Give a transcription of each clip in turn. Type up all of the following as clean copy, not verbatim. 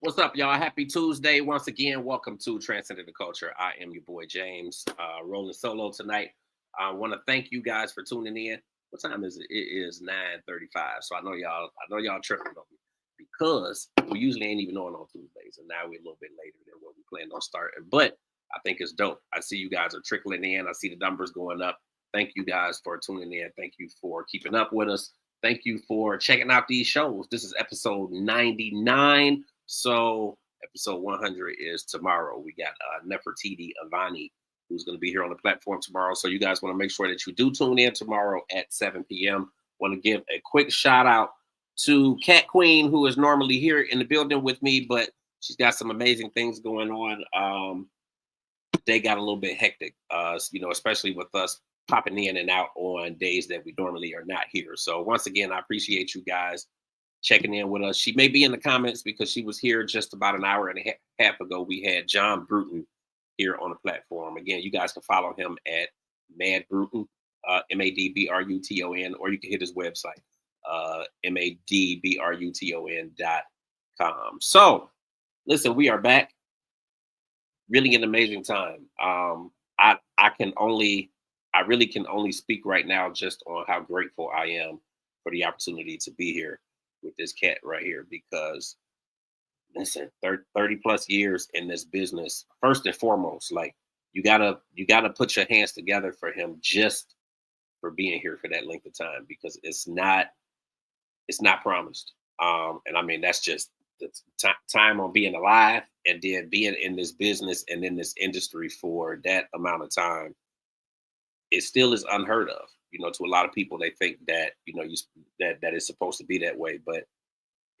What's up, y'all? Happy Tuesday. Once again, welcome to Transcending the Culture. I am your boy, James, rolling solo tonight. I want to thank you guys for tuning in. What time is it? It is 9:35. So I know y'all tripping on me because we usually ain't even on Tuesdays. And now we're a little bit later than what we planned on starting. But I think it's dope. I see you guys are trickling in. I see the numbers going up. Thank you guys for tuning in. Thank you for keeping up with us. Thank you for checking out these shows. This is episode 99. So episode 100 is tomorrow. We got Nefertiti Avani, who's going to be here on the platform tomorrow. So you guys want to make sure that you do tune in tomorrow at 7 p.m. Want to give a quick shout out to Cat Queen, who is normally here in the building with me, but she's got some amazing things going on. They got a little bit hectic, especially with us popping in and out on days that we normally are not here. So once again, I appreciate you guys checking in with us. She may be in the comments because she was here just about an hour and a half ago. We had John Bruton here on the platform. Again, you guys can follow him at Mad Bruton, MADBRUTON, or you can hit his website, MADBRUTON.com. So listen, we are back. Really an amazing time. I really can only speak right now just on how grateful I am for the opportunity to be here with this cat right here, because listen, 30 plus years in this business, first and foremost, like you gotta put your hands together for him just for being here for that length of time, because it's not promised. And I mean, that's just the time on being alive, and then being in this business and in this industry for that amount of time. It still is unheard of, to a lot of people. They think that, that it's supposed to be that way, but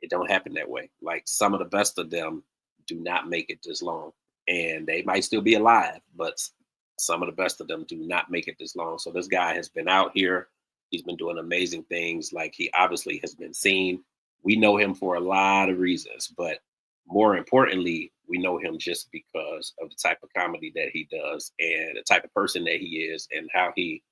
it don't happen that way. Like, some of the best of them do not make it this long, and they might still be alive, but some of the best of them do not make it this long. So this guy has been out here. He's been doing amazing things. Like, he obviously has been seen. We know him for a lot of reasons, but more importantly, we know him just because of the type of comedy that he does and the type of person that he is and how he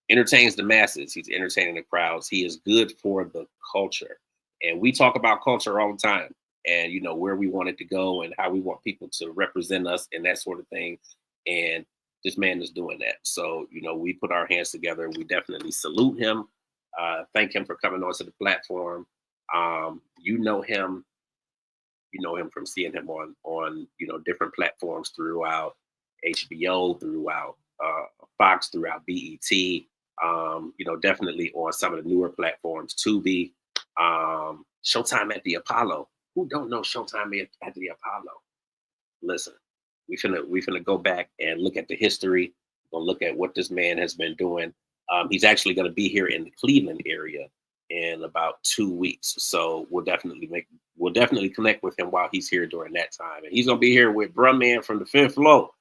entertains the masses. He's entertaining the crowds. He is good for the culture. And we talk about culture all the time, and, where we want it to go and how we want people to represent us and that sort of thing. And this man is doing that. So, we put our hands together, and we definitely salute him. Thank him for coming onto the platform. You know him from seeing him on different platforms throughout HBO, throughout Fox, throughout BET, definitely on some of the newer platforms, Tubi, Showtime at the Apollo. Who don't know Showtime at the Apollo? Listen, we finna go back and look at the history. We're gonna look at what this man has been doing. He's actually gonna be here in the Cleveland area in about 2 weeks. So we'll definitely connect with him while he's here during that time. And he's gonna be here with Bruh Man from the Fifth Floor.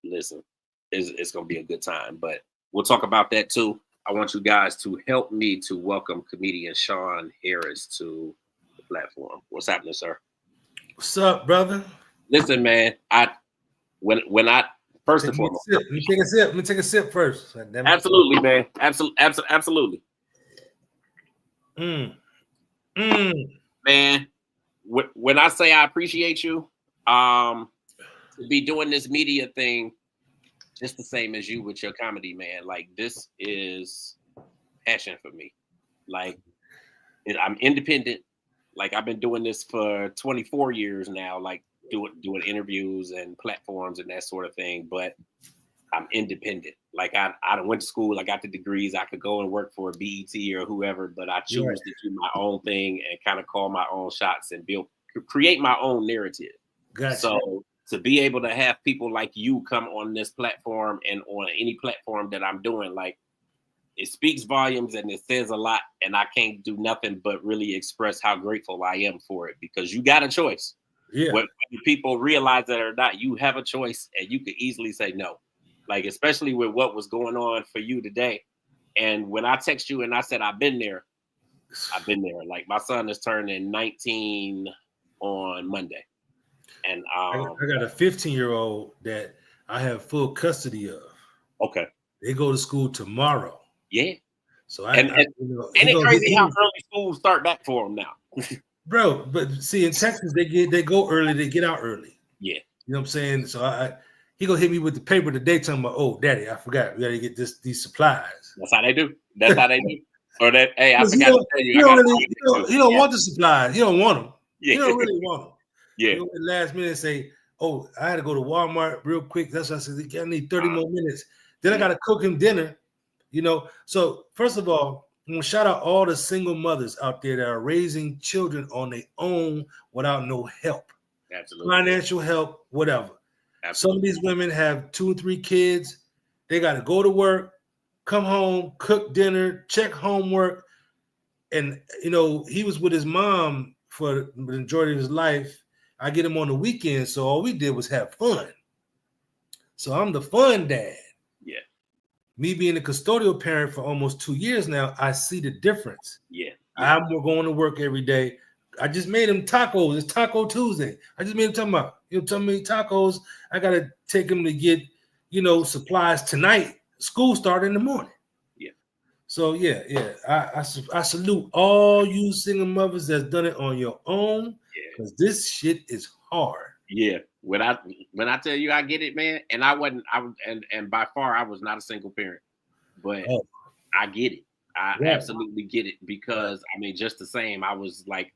Listen, it's gonna be a good time, but we'll talk about that too. I want you guys to help me to welcome comedian Shawn Harris to the platform. What's happening, sir? What's up, brother? Listen, man, when I first and foremost, let me take a sip first. Absolutely, man. Absolutely. Man, when I say I appreciate you, to be doing this media thing just the same as you with your comedy, man. Like, this is passion for me. Like, I'm independent. Like, I've been doing this for 24 years now, like doing interviews and platforms and that sort of thing. But I'm independent. Like, I went to school, I got the degrees, I could go and work for a BET or whoever, but I choose to do my own thing and kind of call my own shots and create my own narrative. Gotcha. So to be able to have people like you come on this platform and on any platform that I'm doing, like, it speaks volumes and it says a lot, and I can't do nothing but really express how grateful I am for it, because you got a choice. Yeah. Whether people realize that or not, you have a choice, and you could easily say no. Like, especially with what was going on for you today. And when I text you and I said, I've been there. Like, my son is turning 19 on Monday. And I got a 15-year-old that I have full custody of. Okay. They go to school tomorrow. Yeah. So ain't it crazy how early schools start back for them now? bro. But see, in Texas, they go early, they get out early. Yeah, You know what I'm saying? So he gonna hit me with the paper today, talking about, oh, daddy, I forgot, we gotta get these supplies. that's how they do. That's how they do. Or that, hey, I Because forgot to tell he you, I don't got to really, he don't want the supplies. He don't want them. He Yeah, don't really want them. yeah. You know, at the last minute say, oh, I had to go to Walmart real quick. That's why I said, I need 30 more minutes. Then I got to cook him dinner. You know, so first of all, I'm gonna shout out all the single mothers out there that are raising children on their own without no help, Absolutely. financial help, whatever. Absolutely. Some of these women have 2 or 3 kids. They got to go to work, come home, cook dinner, check homework. And, you know, he was with his mom for the majority of his life. I get him on the weekend, so all we did was have fun. So I'm the fun dad. Yeah. Me being a custodial parent for almost 2 years now, I see the difference. Yeah. I'm going to work every day. I just made him tacos. It's Taco Tuesday. I just made him talking about, tell me tacos. I got to take him to get, supplies tonight. School start in the morning. Yeah. So, yeah. I salute all you single mothers that's done it on your own, because this shit is hard. Yeah. When I tell you I get it, man, and and by far I was not a single parent, but I get it. I absolutely get it, because I mean, just the same, I was like,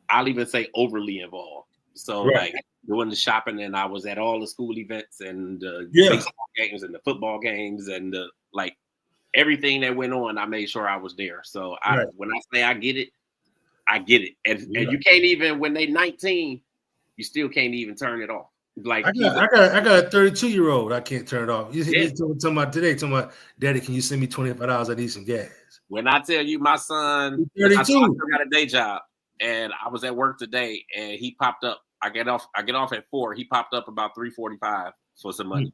I'll even say overly involved. So like doing the shopping, and I was at all the school events and the baseball games and the football games and like everything that went on, I made sure I was there. So when I say I get it, I get it. And you can't even, when they 19, you still can't even turn it off. Like I got a 32-year-old. I can't turn it off. You talking about today, talking about, Daddy, can you send me $25? I need some gas. When I tell you, my son, 32. I still got a day job, and I was at work today, and he popped up. I get off at 4. He popped up about 3:45 for some money.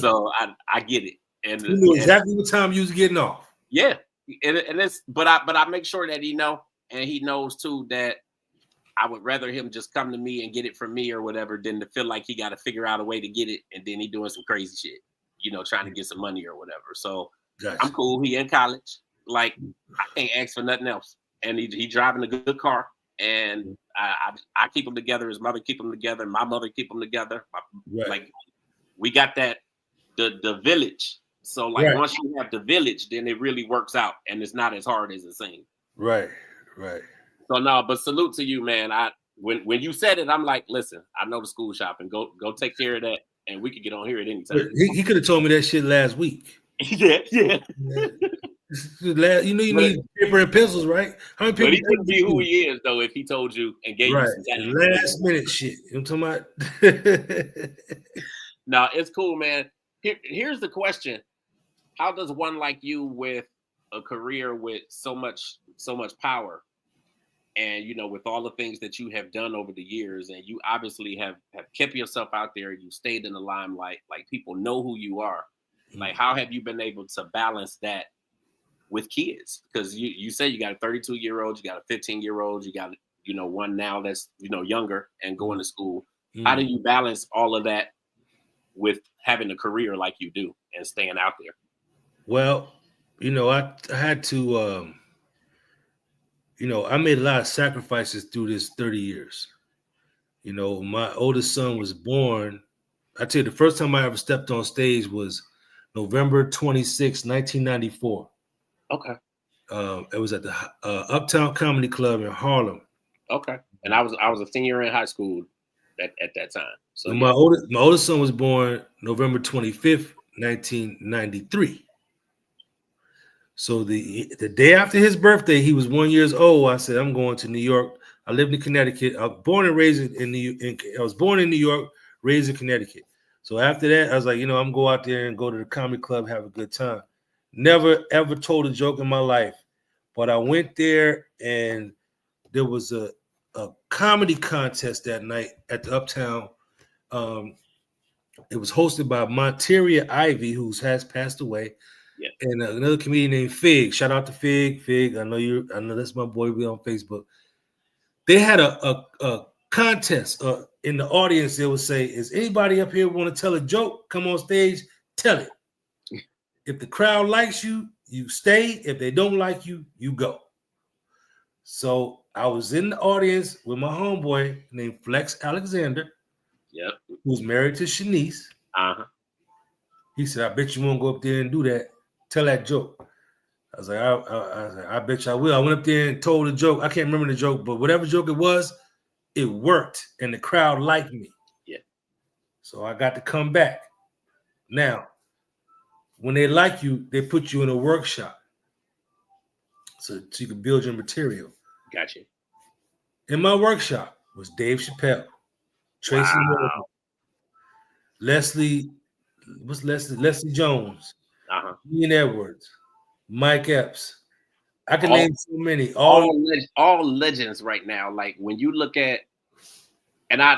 So I get it. And you knew exactly what time you was getting off. Yeah, and it's but I make sure that he know, and he knows too, that I would rather him just come to me and get it from me or whatever than to feel like he got to figure out a way to get it, and then he doing some crazy shit, trying to get some money or whatever. So I'm cool. He in college. Like, I can't ask for nothing else. And he driving a good car, and I keep them together. His mother keep them together. My mother keep them together. Like, we got that the village. So like once you have the village, then it really works out, and it's not as hard as it seems. Right. So no, but salute to you, man. When you said it, I'm like, listen, I know the school shopping. Go take care of that, and we could get on here at any time. He could have told me that shit last week. Yeah. You need paper and pencils, right? How many people? But he couldn't be who he is, though, if he told you and gave you some time. Last minute shit. You know what I'm talking about? No, it's cool, man. Here's the question: how does one like you, with a career with so much power, and with all the things that you have done over the years, and you obviously have kept yourself out there, you stayed in the limelight, like people know who you are. Like, how have you been able to balance that with kids? Because you say you got a 32-year-old, you got a 15-year-old, you got one now that's younger and going to school. How do you balance all of that with having a career like you do and staying out there? Well, I had to I made a lot of sacrifices through this 30 years. My oldest son was born. I tell you, the first time I ever stepped on stage was November 26, 1994. Okay. It was at the Uptown Comedy Club in Harlem. Okay. And I was a senior in high school at that time. So my oldest son was born November 25th, 1993. So the day after his birthday, he was 1 year old. I said, I'm going to New York. I lived in Connecticut. I was born and raised I was born in New York, raised in Connecticut. So after that, I was like, I'm go out there and go to the comedy club, have a good time. Never ever told a joke in my life, but I went there, and there was a comedy contest that night at the Uptown. It was hosted by Monteria Ivy, who has passed away. Yeah. And another comedian named Fig. Shout out to Fig. Fig, I know that's my boy. We on Facebook. They had a contest in the audience. They would say, "Is anybody up here want to tell a joke? Come on stage, tell it. If the crowd likes you, you stay. If they don't like you, you go." So I was in the audience with my homeboy named Flex Alexander. Yep. Who's married to Shanice. Uh-huh. He said, I bet you won't go up there and do that. Tell that joke. I was like, I bet you I will. I went up there and told the joke. I can't remember the joke, but whatever joke it worked, and the crowd liked me. Yeah. So I got to come back. Now, when they like you, they put you in a workshop so you can build your material. Gotcha. In my workshop was Dave Chappelle, Tracy Morgan, Leslie Jones, Ian Edwards, Mike Epps. I can name so many. All legends right now. Like when you look at, if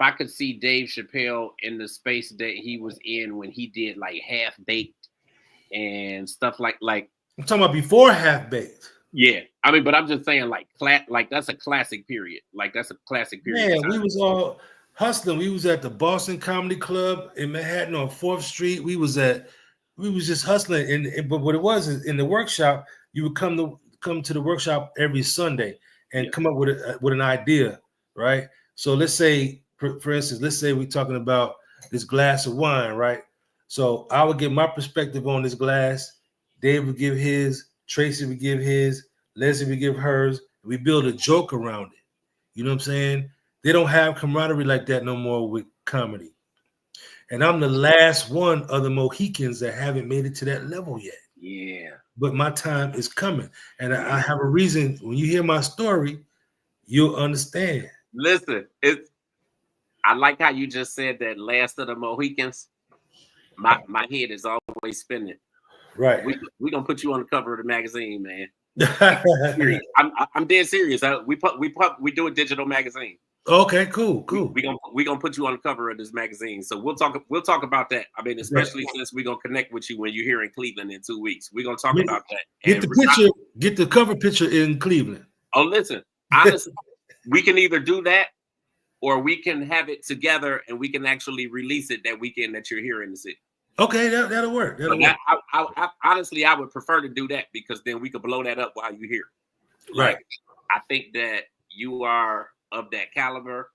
I could see Dave Chappelle in the space that he was in when he did like Half Baked and stuff like I'm talking about before Half Baked. Yeah, I mean, but I'm just saying like that's a classic period. Like that's a classic period. Yeah, we was all hustling. We was at the Boston Comedy Club in Manhattan on 4th Street. We was just hustling. But what it was is in the workshop, you would come to the workshop every Sunday and come up with an idea, right? So let's say, for instance, we're talking about this glass of wine, right? So I would give my perspective on this glass. Dave would give his. Tracy would give his. Leslie would give hers. We build a joke around it. You know what I'm saying? They don't have camaraderie like that no more with comedy. And I'm the last one of the Mohicans that haven't made it to that level yet. Yeah. But my time is coming. And I have a reason. When you hear my story, you'll understand. Listen, I like how you just said that last of the Mohicans. My head is always spinning. Right. We're gonna put you on the cover of the magazine, man. I'm dead serious. We do a digital magazine. Okay, cool. We gonna put you on the cover of this magazine. So we'll talk about that. I mean, especially since we're gonna connect with you when you're here in Cleveland in 2 weeks. We're gonna talk about that. Get the cover picture in Cleveland. Oh, listen, honestly, we can either do that or we can have it together and we can actually release it that weekend that you're here in the city. Okay, that'll work. I honestly, I would prefer to do that because then we could blow that up while you're here. Right. I think that you are of that caliber.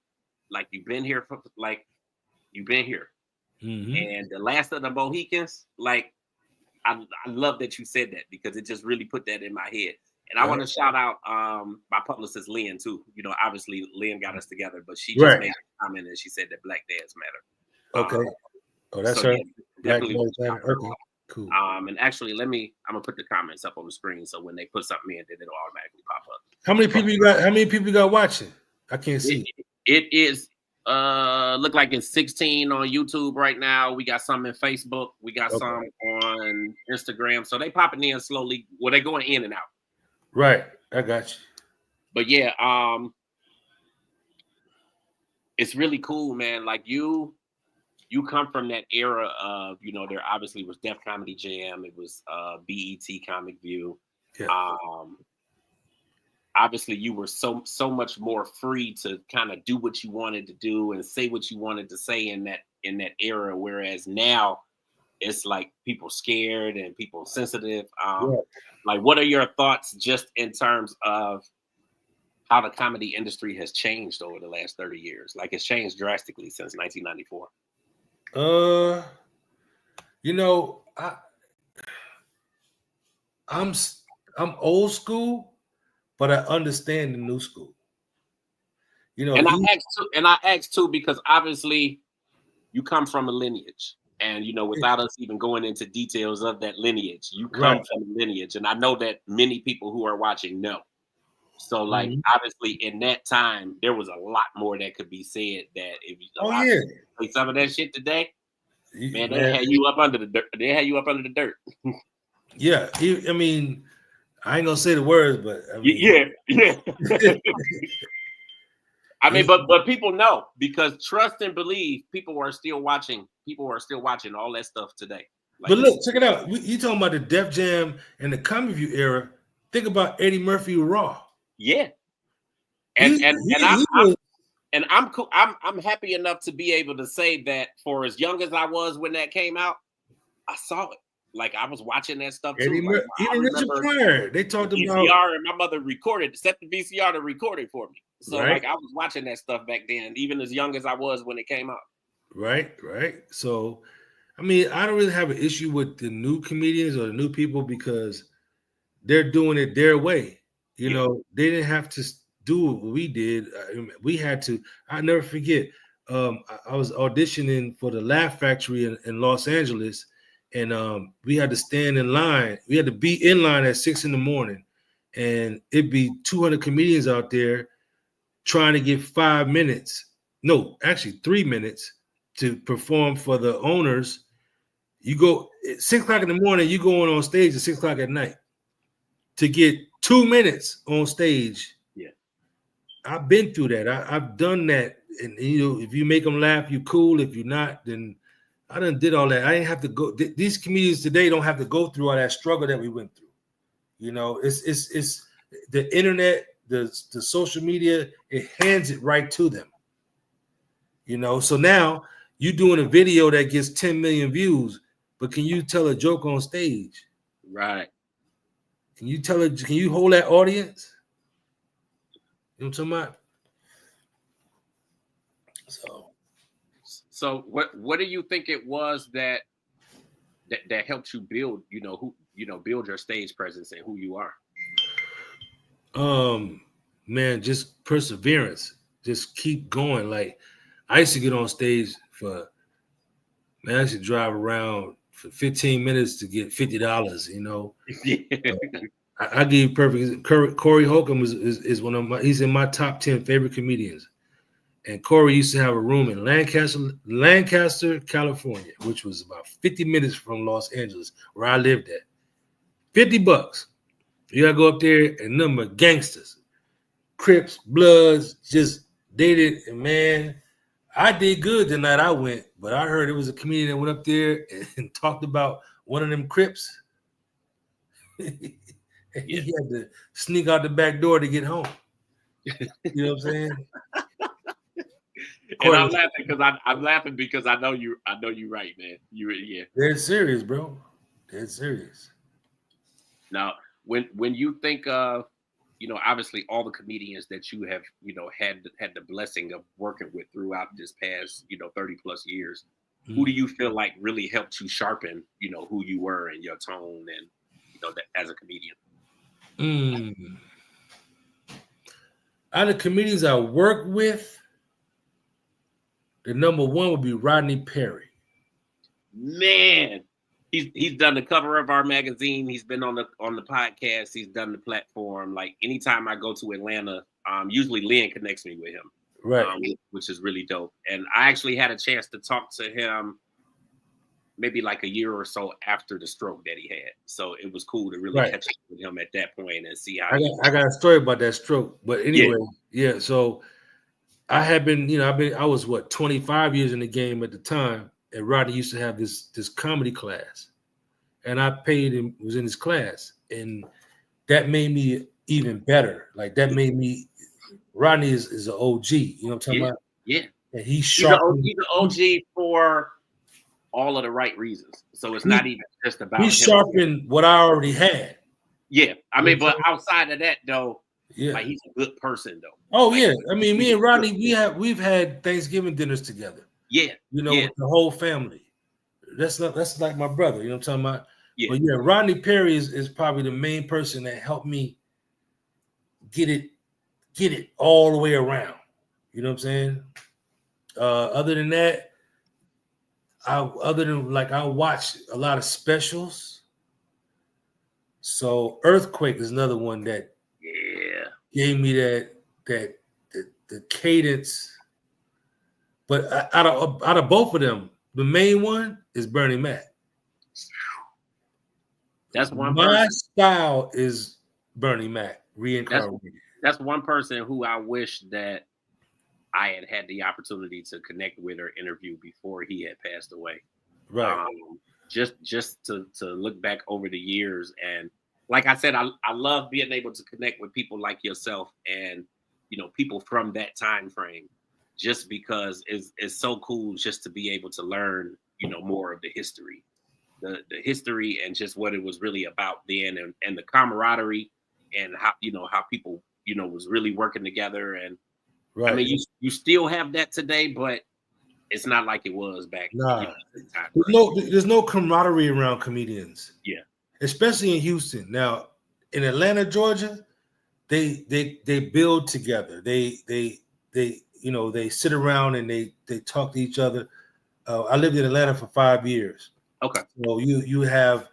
Like you've been here. Mm-hmm. And the last of the Mohicans, like I love that you said that because it just really put that in my head. And I want to shout out my publicist Lynn too. You know, obviously Lynn got us together, but she just made a comment and she said that Black dads matter. Okay. That's right. Definitely. Okay. Cool. And actually, I'm gonna put the comments up on the screen so when they put something in, then it'll automatically pop up. How many people you got? How many people you got watching? I can't see. It is look like it's 16 on YouTube right now. We got some in Facebook. We got some on Instagram. So they popping in slowly. Well, they going in and out. Right. I got you. But yeah, it's really cool, man. Like you come from that era of, you know, there obviously was Def Comedy Jam. It was BET Comic View. Yeah. Obviously, you were so much more free to kind of do what you wanted to do and say what you wanted to say in that era. Whereas now, it's like people scared and people sensitive. Like, what are your thoughts just in terms of how the comedy industry has changed over the last 30 years? Like, it's changed drastically since 1994. You know, I'm old school, but I understand the new school. You know, and I asked too because obviously you come from a lineage, and you know, without us even going into details of that lineage, you come from a lineage, and I know that many people who are watching know. So, like, obviously, in that time, there was a lot more that could be said. That if you say some of that shit today, man, they had you up under the dirt. They had you up under the dirt. Yeah, I mean, I ain't gonna say the words, but I mean, yeah. I mean, but people know because trust and believe. People are still watching. People are still watching all that stuff today. Like, but look, check it out. You talking about the Def Jam and the Comic View era? Think about Eddie Murphy Raw. Yeah, I'm cool. I'm happy enough to be able to say that for as young as I was when that came out, I saw it. Like I was watching that stuff too. Eddie Like Murphy, I even Richard remember Pryor, they the talked about VCR, and my mother set the VCR to record it for me. So right, like I was watching that stuff back then, even as young as I was when it came out. right. So, I mean, I don't really have an issue with the new comedians or the new people because they're doing it their way. You Yeah. know, they didn't have to do what we did. We had to. I never forget. I was auditioning for the Laugh Factory in Los Angeles, and we had to stand in line. We had to be in line at 6 a.m, and it'd be 200 comedians out there trying to get 5 minutes. No, actually 3 minutes to perform for the owners. You go at 6 o'clock in the morning. You go on stage at 6 o'clock at night to get 2 minutes on stage. Yeah. I've been through that. I've done that. And you know, if you make them laugh, you cool. If you're not, then I done did all that. I didn't have to go. These comedians today don't have to go through all that struggle that we went through. You know, it's the internet, the social media, it hands it right to them. You know, so now you doing a video that gets 10 million views, but can you tell a joke on stage? Right. Can you tell it? Can you hold that audience? You know what I'm talking about? So what do you think it was that helped you build, build your stage presence and who you are? Man, just perseverance. Just keep going. Like I used to get on stage I used to drive around for 15 minutes to get $50, you know. I give you perfect. Corey Holcomb is one of he's in my top 10 favorite comedians. And Corey used to have a room in Lancaster, California, which was about 50 minutes from Los Angeles, where I lived at. $50. You gotta go up there and number gangsters, Crips, Bloods, just dated. And man, I did good the night I went, but I heard it was a comedian that went up there and talked about one of them Crips. He had to sneak out the back door to get home. You know what I'm saying? And I'm laughing because I know you right, man. They're serious, bro. They're serious. Now, when you think of, obviously all the comedians that you have, had the blessing of working with throughout this past, 30 plus years, who do you feel like really helped you sharpen, who you were and your tone and, as a comedian? Out of comedians I work with, the number one would be Rodney Perry. Man, he's done the cover of our magazine. He's been on the podcast. He's done the platform. Like anytime I go to Atlanta, usually Lynn connects me with him, right? Which is really dope. And I actually had a chance to talk to him maybe like a year or so after the stroke that he had. So it was cool to really catch up with him at that point and see how. I got a story about that stroke, but anyway, yeah. So I had been, I was 25 years in the game at the time, and Rodney used to have this comedy class, and I paid him, was in his class, and that made me even better. Like that made me. Rodney is an OG. You know what I'm talking about? Yeah. And he's sharp. He's an OG for all of the right reasons. So it's not even just about. He's sharpened what I already had. Yeah, I mean, but outside of that, though, like he's a good person, though. Oh like, yeah, I mean, me and Rodney, we've had Thanksgiving dinners together. Yeah, the whole family. That's like my brother. You know what I'm talking about? Yeah. But yeah, Rodney Perry is probably the main person that helped me get it all the way around. You know what I'm saying? Other than that, I watch a lot of specials. So Earthquake is another one that gave me the cadence. But out of both of them, the main one is Bernie Mac. That's one. My style is Bernie Mac reincarnated. That's one person who I wish that I had the opportunity to connect with or interview before he had passed away. Right. Just to look back over the years, and like I said, I love being able to connect with people like yourself and people from that time frame, just because it's so cool just to be able to learn more of the history. the history and just what it was really about then, and the camaraderie, and how how people was really working together. And I mean, Right. you still have that today, but it's not like it was back. Nah. At the time, There's no camaraderie around comedians. Yeah. Especially in Houston. Now, in Atlanta, Georgia, they build together. They they sit around and they talk to each other. I lived in Atlanta for 5 years. Okay. So you have,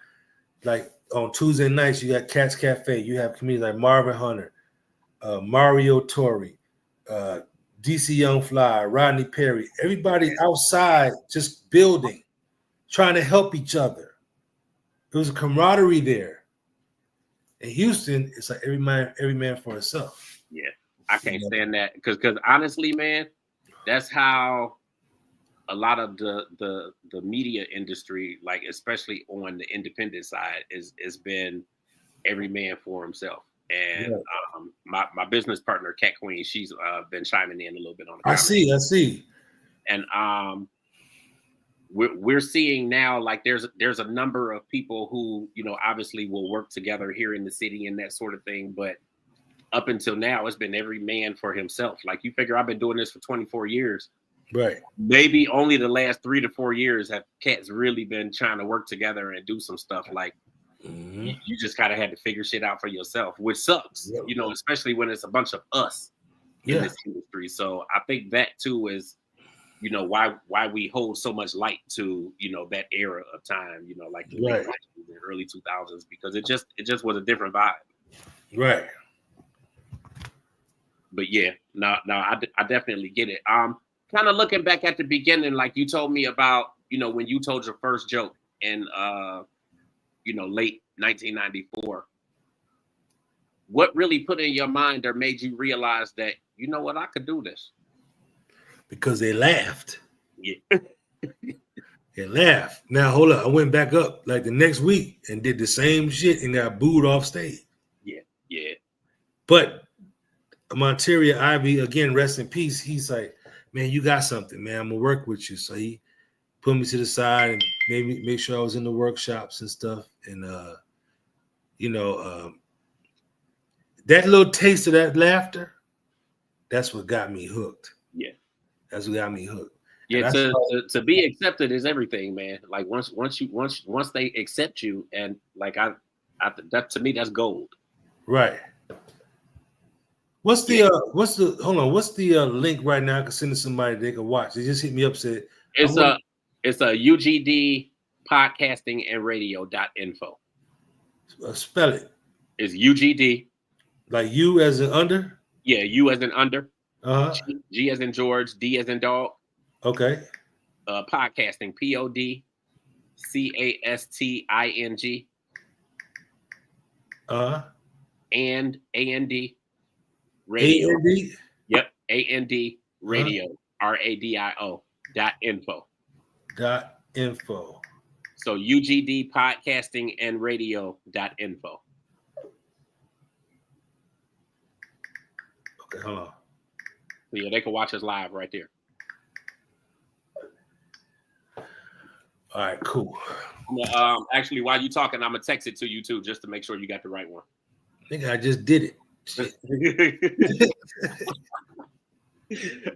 like, on Tuesday nights, you got Cat's Cafe. You have comedians like Marvin Hunter, Mario Torre, DC Young Fly, Rodney Perry. Everybody outside just building, trying to help each other. There was a camaraderie there. In Houston, it's like every man for himself. Yeah, I can't stand that because honestly, man, that's how a lot of the media industry, like especially on the independent side, is been every man for himself. And my business partner, Cat Queen, she's been chiming in a little bit on the comments. I see. And we're seeing now, like there's a number of people who obviously will work together here in the city and that sort of thing, but up until now it's been every man for himself. Like, you figure I've been doing this for 24 years, right? Maybe only the last 3 to 4 years have cats really been trying to work together and do some stuff. Like, you just kind of had to figure shit out for yourself, which sucks, especially when it's a bunch of us in this industry. So I think that too is why we hold so much light to that era of time, like the late 90s and early 2000s, because it just was a different vibe, right? But yeah, no, I definitely get it. Kind of looking back at the beginning, like you told me about when you told your first joke in late 1994, what really put in your mind or made you realize that what, I could do this? Because they laughed. Yeah. They laughed. Now, hold up. I went back up like the next week and did the same shit and got booed off stage. Yeah. But Monteria Ivy, again, rest in peace, he's like, man, you got something, man. I'm going to work with you. So he put me to the side and made me make sure I was in the workshops and stuff. And, that little taste of that laughter, that's what got me hooked. Yeah. That's what got me hooked. Yeah, to be accepted is everything, man. Like once they accept you, and like I that, to me, that's gold. Right. What's the link right now? I can send it to somebody they can watch. They just hit me up, said it's a UGD podcasting and radio.info. Spell it. It's UGD. Like U as in under? Yeah, U as in under. G as in George, D as in dog. Okay. Podcasting, PODCASTING. And AND radio. AND? Yep. AND radio. RADIO.info. .info. So UGD podcasting and radio.info. Okay, hold on. Yeah, they can watch us live right there. All right, cool. Actually, while you talking, I'm gonna text it to you too, just to make sure you got the right one. I think I just did it.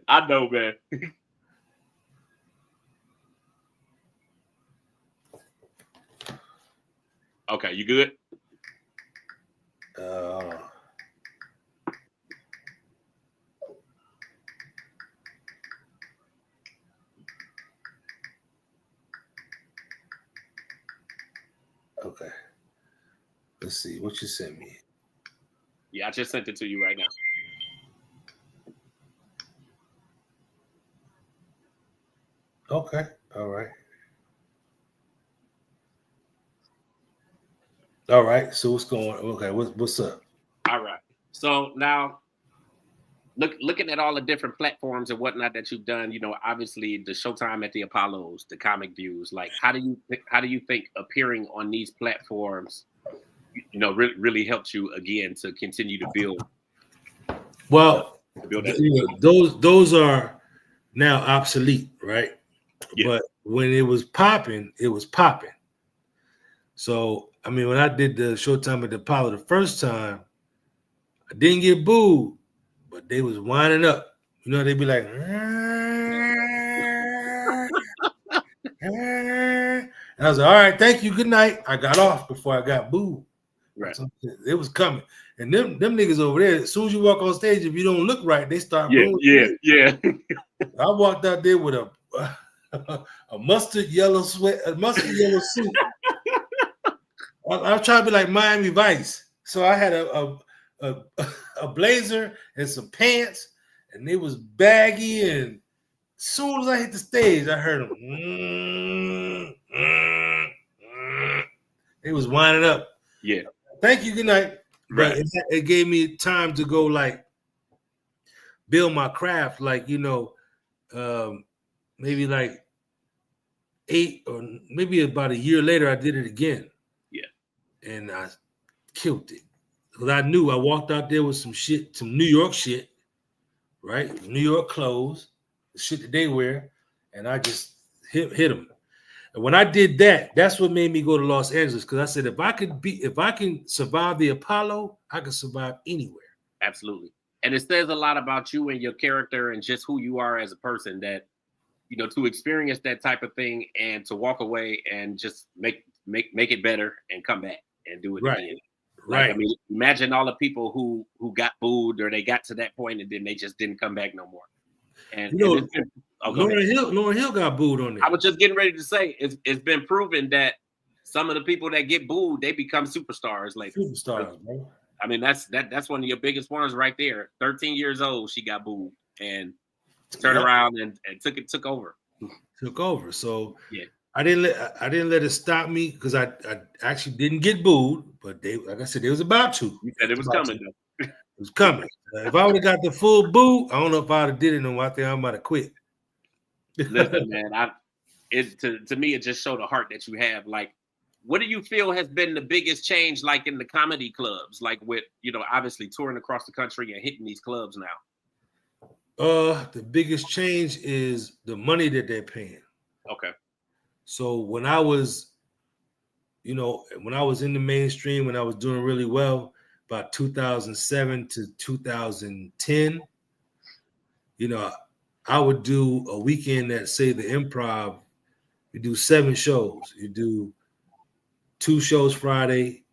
I know, man. Okay, you good? Okay. Let's see what you sent me. Yeah, I just sent it to you right now. Okay. All right. All right. So what's going on? Okay. What's up? All right. So now, looking at all the different platforms and whatnot that you've done, obviously the Showtime at the Apollos, the Comic Views. Like, how do you think appearing on these platforms, really helped you again to continue to build? Well, those are now obsolete, right? Yeah. But when it was popping, it was popping. So I mean, when I did the Showtime at the Apollo the first time, I didn't get booed, but they was winding up. You know, they'd be like, and I was like, all right, thank you, good night. I got off before I got booed. Right. It was coming. And them niggas over there, as soon as you walk on stage, if you don't look right, they start Yeah, booing. yeah. I walked out there with a mustard yellow suit. I was trying to be like Miami Vice. So I had a blazer and some pants, and it was baggy. And as soon as I hit the stage, I heard them. It was winding up. Yeah. Thank you. Good night. But Right. it gave me time to go like build my craft. Like, you know, maybe like 8 or maybe about a year later, I did it again. Yeah. And I killed it. Because I knew I walked out there with some shit, some New York shit, right? New York clothes, the shit that they wear. And I just hit them. And when I did that, that's what made me go to Los Angeles. Because I said, if I can survive the Apollo, I can survive anywhere. Absolutely. And it says a lot about you and your character and just who you are as a person that, you know, to experience that type of thing and to walk away and just make it better and come back and do it again. Like, I mean, imagine all the people who got booed or they got to that point and then they just didn't come back no more. And, you know, Lauryn Lauren Hill got booed on there. I was just getting ready to say it's been proven that some of the people that get booed, they become superstars later. Superstars, bro. I mean, that's one of your biggest ones right there. 13 years old, she got booed and turned around and took over. Took over. So yeah, I didn't let it stop me because I actually didn't get booed, but they, like I said, they was about to. You said it was coming though. It was coming. If I would have got the full boo, I don't know if I would have did it. No, I think I might have quit. Listen, man, to me, it just showed the heart that you have. Like, what do you feel has been the biggest change, like in the comedy clubs, like with, you know, obviously touring across the country and hitting these clubs now? The biggest change is the money that they're paying. Okay. So when I was, you know, when I was in the mainstream, when I was doing really well, about 2007 to 2010, you know, I would do a weekend at, say, the Improv. You do 7 shows. You do 2 shows Friday,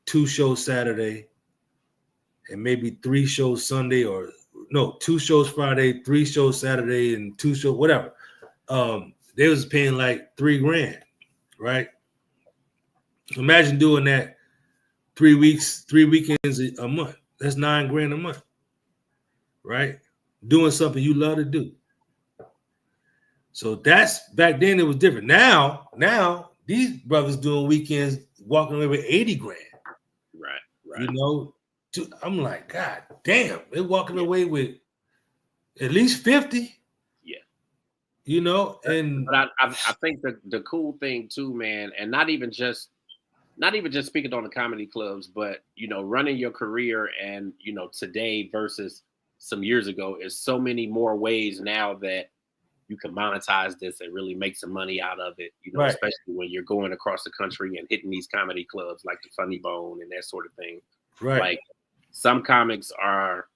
2 shows Saturday, and maybe 3 shows Sunday, or no, 2 shows Friday, 3 shows Saturday, and 2 shows, whatever. They was paying like $3,000, right? Imagine doing that 3 weekends a month. That's $9,000 a month, right? Doing something you love to do. So that's, back then it was different. Now these brothers doing weekends walking away with $80,000. Right. You know, I'm like, God damn, they're walking away with at least 50. Yeah. You know, and but I think the cool thing too, man, and not even just speaking on the comedy clubs, but, you know, running your career and, you know, today versus some years ago is so many more ways now that you can monetize this and really make some money out of it, you know, right. Especially when you're going across the country and hitting these comedy clubs like the Funny Bone and that sort of thing. Right. Like, some comics are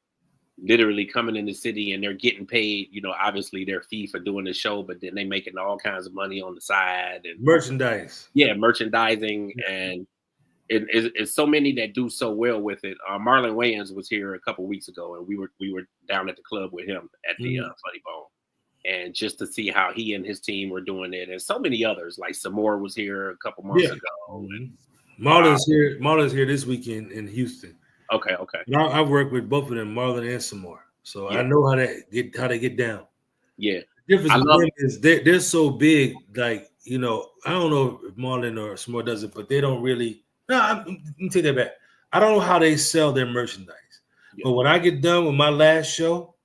literally coming in the city and they're getting paid, you know, obviously their fee for doing the show, but then they making all kinds of money on the side and merchandise. Yeah, merchandising. Yeah. And it's so many that do so well with it. Marlon Wayans was here a couple weeks ago, and we were down at the club with him at the Funny Bone, and just to see how he and his team were doing it, and so many others. Like Samore was here a couple months ago. And, Marlon's here this weekend in Houston. Okay. I've worked with both of them, Marlon and Samore, so I know how they get down. Yeah, the difference with them is they're so big. Like, you know, I don't know if Marlon or Samore does it, but they don't really. No, let me take that back. I don't know how they sell their merchandise, but when I get done with my last show,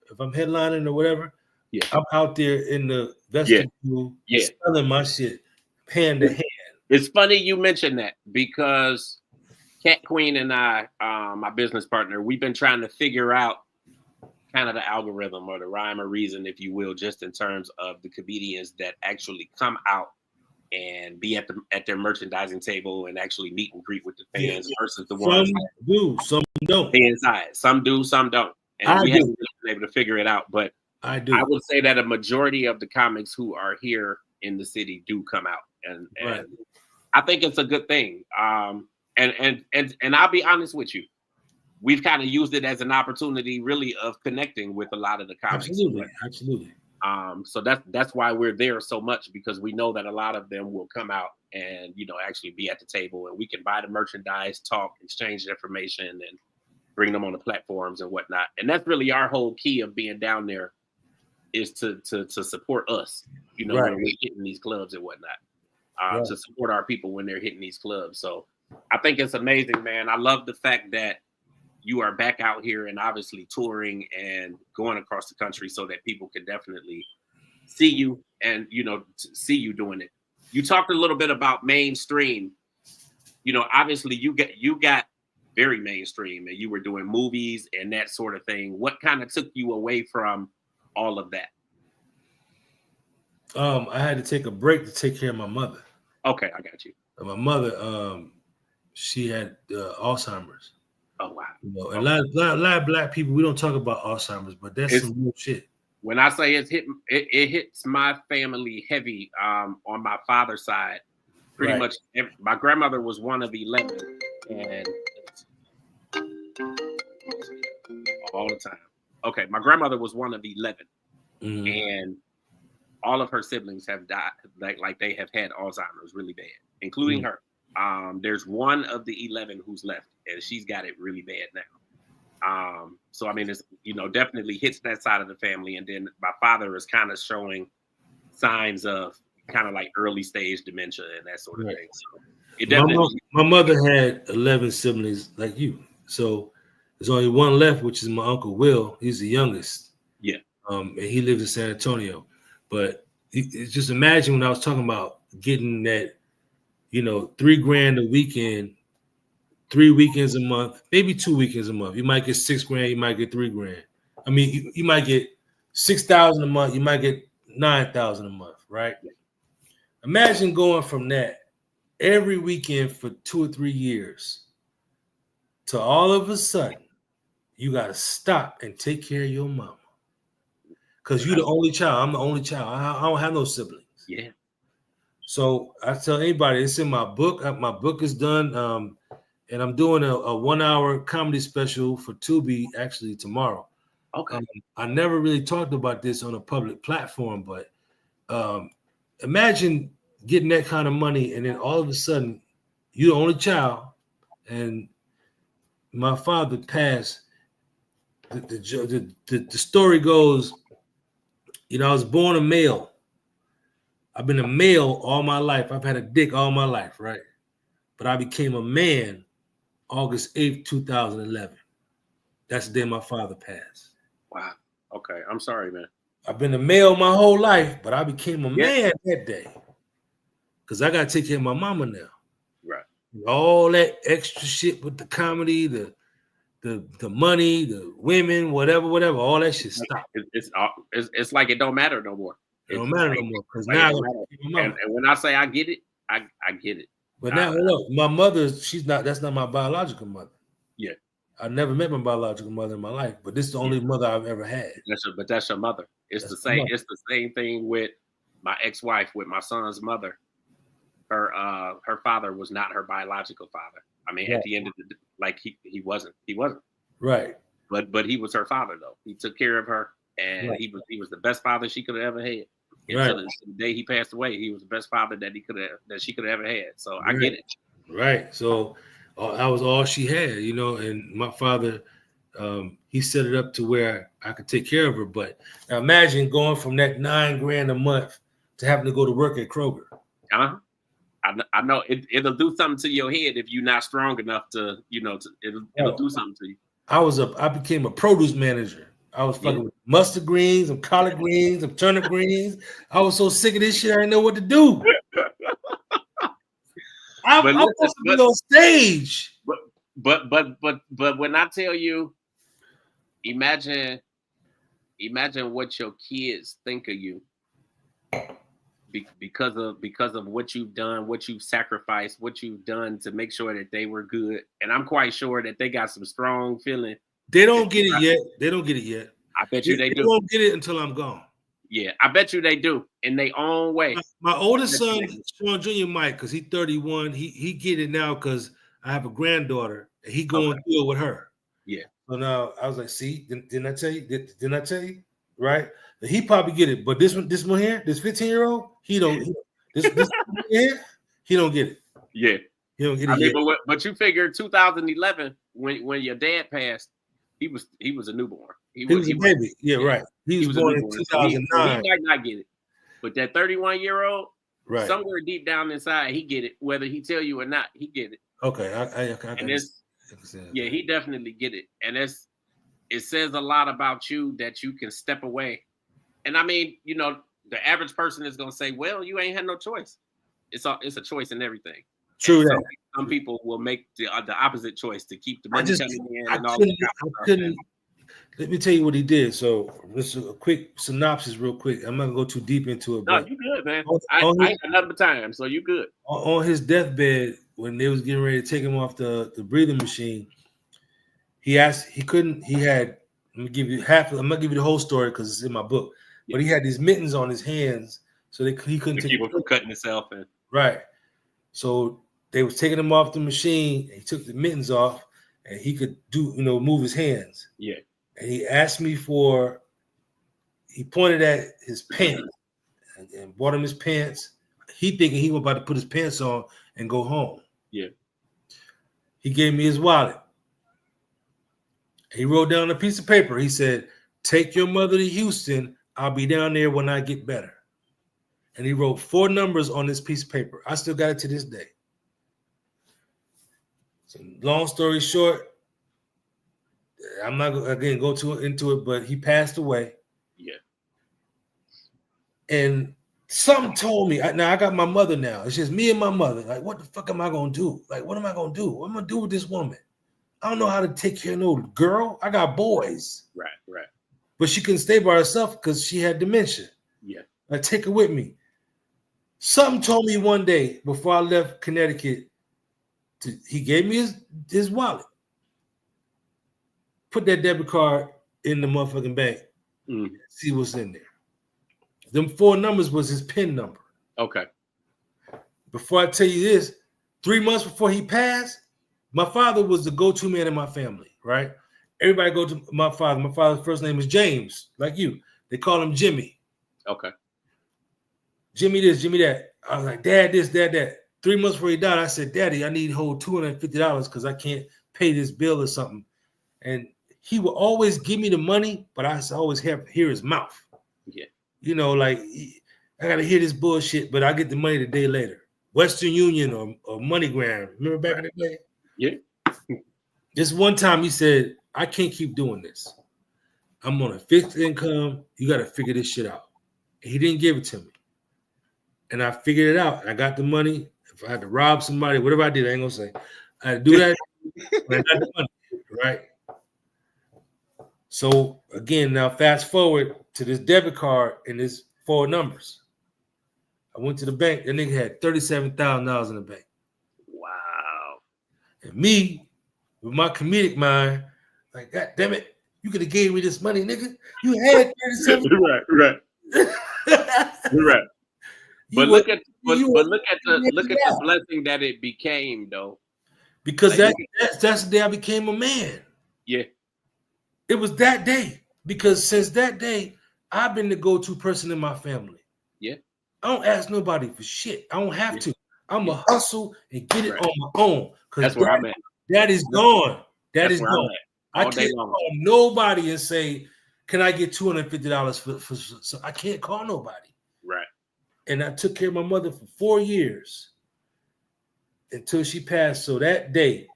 if I'm headlining or whatever, I'm out there in the vestibule selling my shit hand to hand. It's funny you mentioned that because Cat Queen and I, my business partner, we've been trying to figure out kind of the algorithm or the rhyme or reason, if you will, just in terms of the comedians that actually come out and be at their merchandising table and actually meet and greet with the fans versus the Some ones do, some don't. stay inside. Some do, some don't. And we haven't really been able to figure it out. But I do. I would say that a majority of the comics who are here in the city do come out. And I think it's a good thing. And I'll be honest with you. We've kind of used it as an opportunity really of connecting with a lot of the comics. Absolutely. So that's why we're there so much, because we know that a lot of them will come out and, you know, actually be at the table, and we can buy the merchandise, talk, exchange information, and bring them on the platforms and whatnot. And that's really our whole key of being down there, is to support us, you know, when we're hitting these clubs and whatnot, to support our people when they're hitting these clubs. So I think it's amazing, man. I love the fact that you are back out here and obviously touring and going across the country so that people can definitely see you and, you know, see you doing it. You talked a little bit about mainstream. You know, obviously you got very mainstream, and you were doing movies and that sort of thing. What kind of took you away from all of that? I had to take a break to take care of my mother. Okay, I got you. My mother, she had Alzheimer's. Oh wow! You know, and a lot of black people, we don't talk about Alzheimer's, but that's some real shit. When I say it hits my family heavy. On my father's side, pretty much. My grandmother was one of 11, and all the time. Okay, my grandmother was one of 11, and all of her siblings have died. Like they have had Alzheimer's really bad, including her. There's one of the 11 who's left, and she's got it really bad now. So I mean, it's, you know, definitely hits that side of the family. And then my father is kind of showing signs of kind of like early stage dementia and that sort of thing. So it definitely. My mother had 11 siblings like you, so there's only one left, which is my uncle Will. He's the youngest. Yeah. And he lives in San Antonio. But just imagine when I was talking about getting that, you know, $3,000 a weekend, 3 weekends a month, maybe 2 weekends a month. You might get $6,000, you might get $3,000. I mean, you might get $6,000 a month, you might get $9,000 a month, right? Imagine going from that every weekend for 2 or 3 years to all of a sudden you got to stop and take care of your mama. Because you're the only child. I'm the only child. I don't have no siblings. Yeah. So I tell anybody, it's in my book. My book is done. And I'm doing a 1-hour comedy special for Tubi actually tomorrow. Okay. I never really talked about this on a public platform, but imagine getting that kind of money, and then all of a sudden you're the only child, and my father passed. The story goes, you know, I was born a male. I've been a male all my life. I've had a dick all my life, right? But I became a man August 8th, 2011. That's the day my father passed. Wow. Okay. I'm sorry, man. I've been a male my whole life, but I became a man that day. Because I got to take care of my mama now. Right. All that extra shit with the comedy, the money, the women, whatever, all that shit stopped. It's like it don't matter no more. It don't matter no more. Because now and when I say I get it, I get it. But now, look, my mother, that's not my biological mother. Yeah. I never met my biological mother in my life, but this is the only mother I've ever had. That's your mother. It's the same. It's the same thing with my ex-wife, with my son's mother. Her father was not her biological father. I mean, at the end of the day, like he wasn't. Right. But he was her father though. He took care of her, and he was the best father she could have ever had. Until the day he passed away, he was the best father that she could have ever had. So I get it. Right. So I was all she had, you know, and my father, he set it up to where I could take care of her. But now imagine going from that $9,000 a month to having to go to work at Kroger. I know it'll do something to your head if you're not strong enough to, you know, it'll do something to you. I became a produce manager. I was fucking with mustard greens and collard greens and turnip greens. I was so sick of this shit, I didn't know what to do. I'm supposed to be on stage. But when I tell you, imagine what your kids think of you because of what you've done, what you've sacrificed, what you've done to make sure that they were good. And I'm quite sure that they got some strong feeling. They don't get it yet. They don't get it yet. I bet you they do. They won't get it until I'm gone. Yeah, I bet you they do in their own way. My oldest son, Shawn Jr. Mike, because he's 31, he get it now because I have a granddaughter and he going through it with her. Yeah. So now I was like, see, didn't I tell you? Didn't I tell you? Right? He probably get it, but this one here, this 15-year-old, he don't. This here, he don't get it. Yeah, he don't get it. I mean, but you figure 2011 when your dad passed, he was a newborn. He was a baby. Yeah, right. He was born in 2009. So he might not get it, but that 31-year-old, right, somewhere deep down inside, he get it. Whether he tell you or not, he get it. Okay, yeah, he definitely get it, and it says a lot about you that you can step away. And I mean, you know, the average person is gonna say, "Well, you ain't had no choice." It's a choice in everything. True. Some people will make the opposite choice to keep the money coming in and all that. Let me tell you what he did. So this is a quick synopsis, real quick. I'm not gonna go too deep into it. No, you good, man. I ain't got nothing but time, so you good. On his deathbed, when they was getting ready to take him off the breathing machine, he had. I'm gonna give you the whole story because it's in my book. But he had these mittens on his hands, so he couldn't keep him from cutting himself. Right. So they was taking him off the machine. And he took the mittens off, and he could move his hands. Yeah. And he asked me he pointed at his pants and bought him his pants. He thinking he was about to put his pants on and go home. Yeah. He gave me his wallet. He wrote down a piece of paper. He said, "Take your mother to Houston. I'll be down there when I get better." And he wrote 4 numbers on this piece of paper. I still got it to this day. So long story short, I'm not going to go into it, but he passed away. Yeah. And something told me, now I got my mother now. It's just me and my mother. Like, what the fuck am I going to do? Like, what am I going to do? What am I going to do with this woman? I don't know how to take care of no girl. I got boys. Right. But she couldn't stay by herself because she had dementia. Yeah. I take her with me. Something told me one day before I left Connecticut, he gave me his wallet. Put that debit card in the motherfucking bank. See what's in there. Them 4 numbers was his PIN number. Okay. Before I tell you this, 3 months before he passed, my father was the go-to man in my family, right? Everybody go to my father. My father's first name is James, like you. They call him Jimmy. Okay. Jimmy this, Jimmy that. I was like, Dad this, Dad that. 3 months before he died, I said, Daddy, I need hold $250 because I can't pay this bill or something. And he would always give me the money, but I always hear his mouth. Yeah. You know, like, I got to hear this bullshit, but I get the money the day later. Western Union or MoneyGram. Remember back in the day? Yeah. This one time he said, I can't keep doing this. I'm on a fixed income. You got to figure this shit out. And he didn't give it to me. And I figured it out. I got the money. If I had to rob somebody, whatever I did, I ain't going to say. I had to do that. I got the money, right? So, again, now fast forward to this debit card and this 4 numbers. I went to the bank. That nigga had $37,000 in the bank. Wow. And me, with my comedic mind, like, God damn it, you could have gave me this money, nigga. You had 37. Right. Right. But look at the blessing that it became, though. Because that's the day I became a man. Yeah. It was that day. Because since that day, I've been the go-to person in my family. Yeah. I don't ask nobody for shit. I don't have to. I'm a hustle and get it on my own. That's where I'm at. That is gone. That is gone. I All can't call nobody and say, can I get $250 for so I can't call nobody. Right. And I took care of my mother for 4 years until she passed. So that day,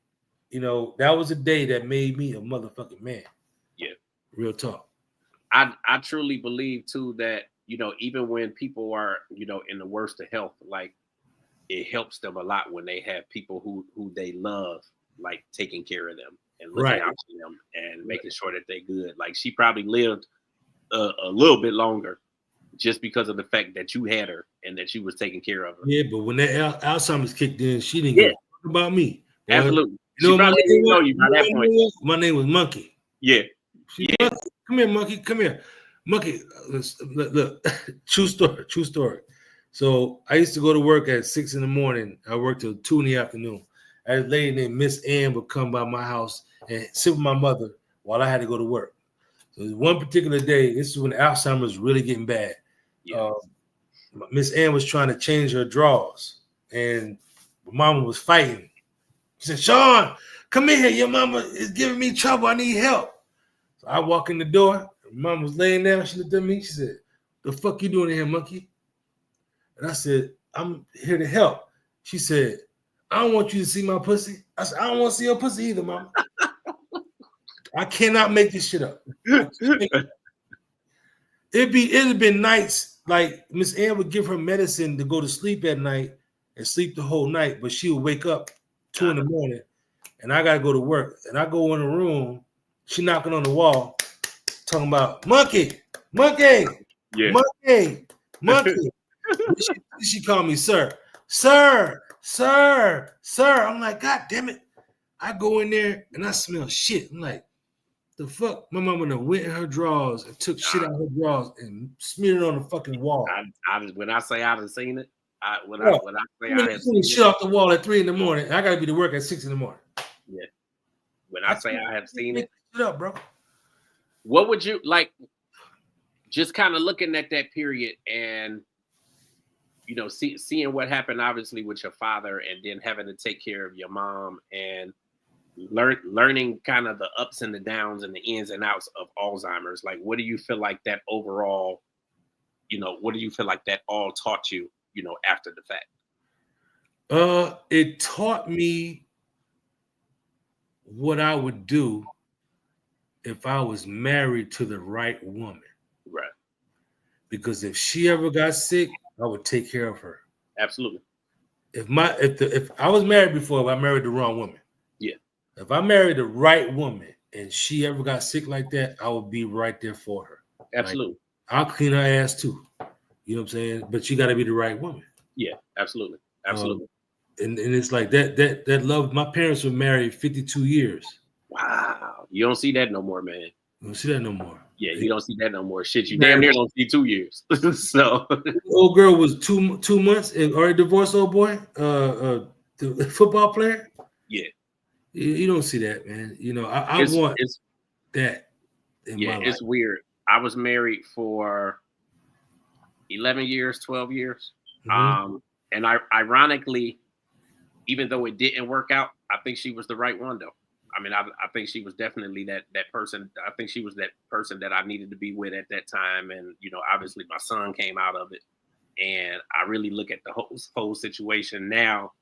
that was a day that made me a motherfucking man. Yeah. Real talk. I truly believe too that, even when people are, in the worst of health, like it helps them a lot when they have people who they love, like taking care of them and looking out for them and making sure that they're good. Like she probably lived a little bit longer just because of the fact that you had her and that you was taking care of her. Yeah, but when that Alzheimer's kicked in, she didn't Yeah, give a fuck about me. Boy. absolutely. You She know probably didn't even know you by that my point. name was? My name was Monkey. Yeah. She, Monkey, come here, Monkey. Come here, Monkey. Look. True story. True story. So I used to go to work at 6 a.m. I worked till 2 p.m. A lady named Miss Ann would come by my house and sit with my mother while I had to go to work. So one particular day, this is when Alzheimer's was really getting bad. Yeah. Miss Ann was trying to change her drawers, and Mama was fighting. She said, "Shawn, come in here. Your mama is giving me trouble. I need help." So I walk in the door. Mom was laying down. She looked at me. She said, "The fuck you doing in here, monkey?" And I said, "I'm here to help." She said, "I don't want you to see my pussy." I said, "I don't want to see your pussy either, Mama. I cannot make this shit up." It'd have been nights like Miss Ann would give her medicine to go to sleep at night and sleep the whole night, but she would wake up 2 a.m. and I gotta go to work. And I go in the room, she knocking on the wall, talking about monkey, monkey, Yeah. monkey, monkey. She called me sir. I'm like, God damn it. I go in there and I smell shit. I'm like, the fuck? My mama done went in her drawers and took shit out of her drawers and smeared it on the fucking wall. When I say I've seen it, when I say I have seen shit off the wall at 3 a.m. I gotta be to work at 6 a.m. Yeah. When I say I have seen it, shit up, bro. What would you like? Just kind of looking at that period and seeing what happened, obviously with your father, and then having to take care of your mom and learning kind of the ups and the downs and the ins and outs of Alzheimer's. Like, what do you feel like that overall? What do you feel like that all taught you? After the fact. It taught me what I would do if I was married to the right woman. Right. Because if she ever got sick, I would take care of her. Absolutely. If I was married before, I married the wrong woman. Yeah. If I married the right woman and she ever got sick like that, I would be right there for her. Absolutely. Like, I'll clean her ass too. You know what I'm saying? But you got to be the right woman. Yeah, absolutely. Absolutely. And it's like that love. My parents were married 52 years. Wow. You don't see that no more, man. You don't see that no more. Yeah, you don't see that no more. Shit, you damn near don't see 2 years. So old girl was 2 months and already divorced old boy, the football player. Yeah. You don't see that, man. I want that in my life. It's weird. I was married for 11 years, 12 years. Mm-hmm. And ironically, even though it didn't work out, I think she was the right one, though. I mean, I think she was definitely that person. I think she was that person that I needed to be with at that time. And, obviously my son came out of it. And I really look at the whole situation now.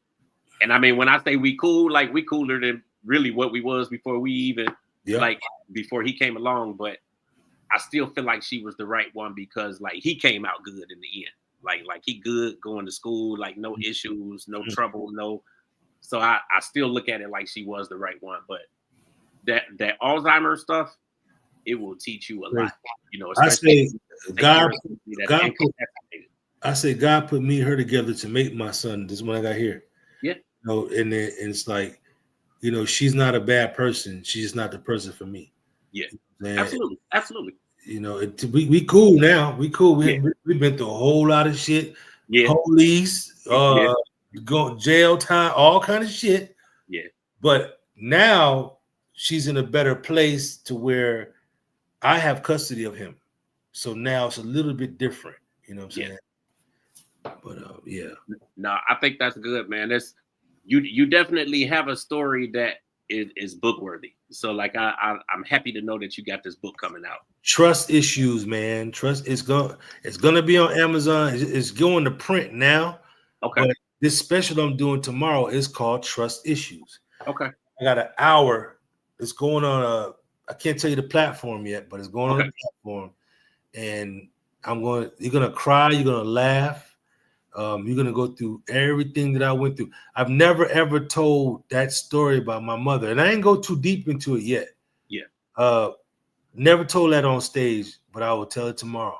And I mean, when I say we cool, like we cooler than really what we was before we even, before he came along. But I still feel like she was the right one because like he came out good in the end. Like he good going to school, like no issues, no trouble, no. So I still look at it like she was the right one. But that Alzheimer's stuff, it will teach you a lot. I say God put me and her together to make my son. This is when I got here. Yeah. And it's like, she's not a bad person. She's just not the person for me. Yeah. Absolutely. We cool now. We cool. We've been through a whole lot of shit. Yeah. Police, go jail time, all kind of shit. Yeah. But now she's in a better place to where I have custody of him. So now it's a little bit different. You know what I'm saying? But No, I think that's good, man. That's you definitely have a story that is book worthy. So like I'm happy to know that you got this book coming out. Trust Issues, man. It's gonna be on Amazon. It's going to print now. Okay. But this special I'm doing tomorrow is called Trust Issues. Okay. I got an hour. It's going on I can't tell you the platform yet, but it's going on the platform. And you're gonna cry, you're gonna laugh. You're gonna go through everything that I went through. I've never ever told that story about my mother, and I ain't go too deep into it yet. Yeah. Never told that on stage, but I will tell it tomorrow.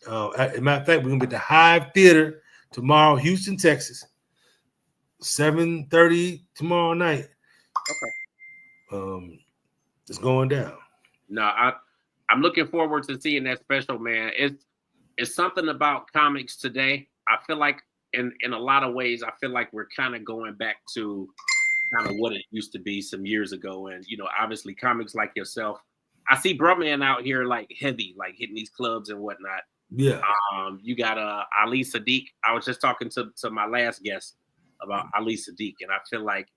As a matter of fact, we're gonna be at the Hive Theater tomorrow, Houston, Texas, 7:30 tomorrow night. Okay. It's going down. No, I'm looking forward to seeing that special, man. It's something about comics today. I feel like in a lot of ways, I feel like we're kind of going back to kind of what it used to be some years ago. And obviously comics like yourself. I see Brumman out here like heavy, like hitting these clubs and whatnot. Yeah. You got Ali Sadiq. I was just talking to my last guest about Ali Sadiq, and I feel like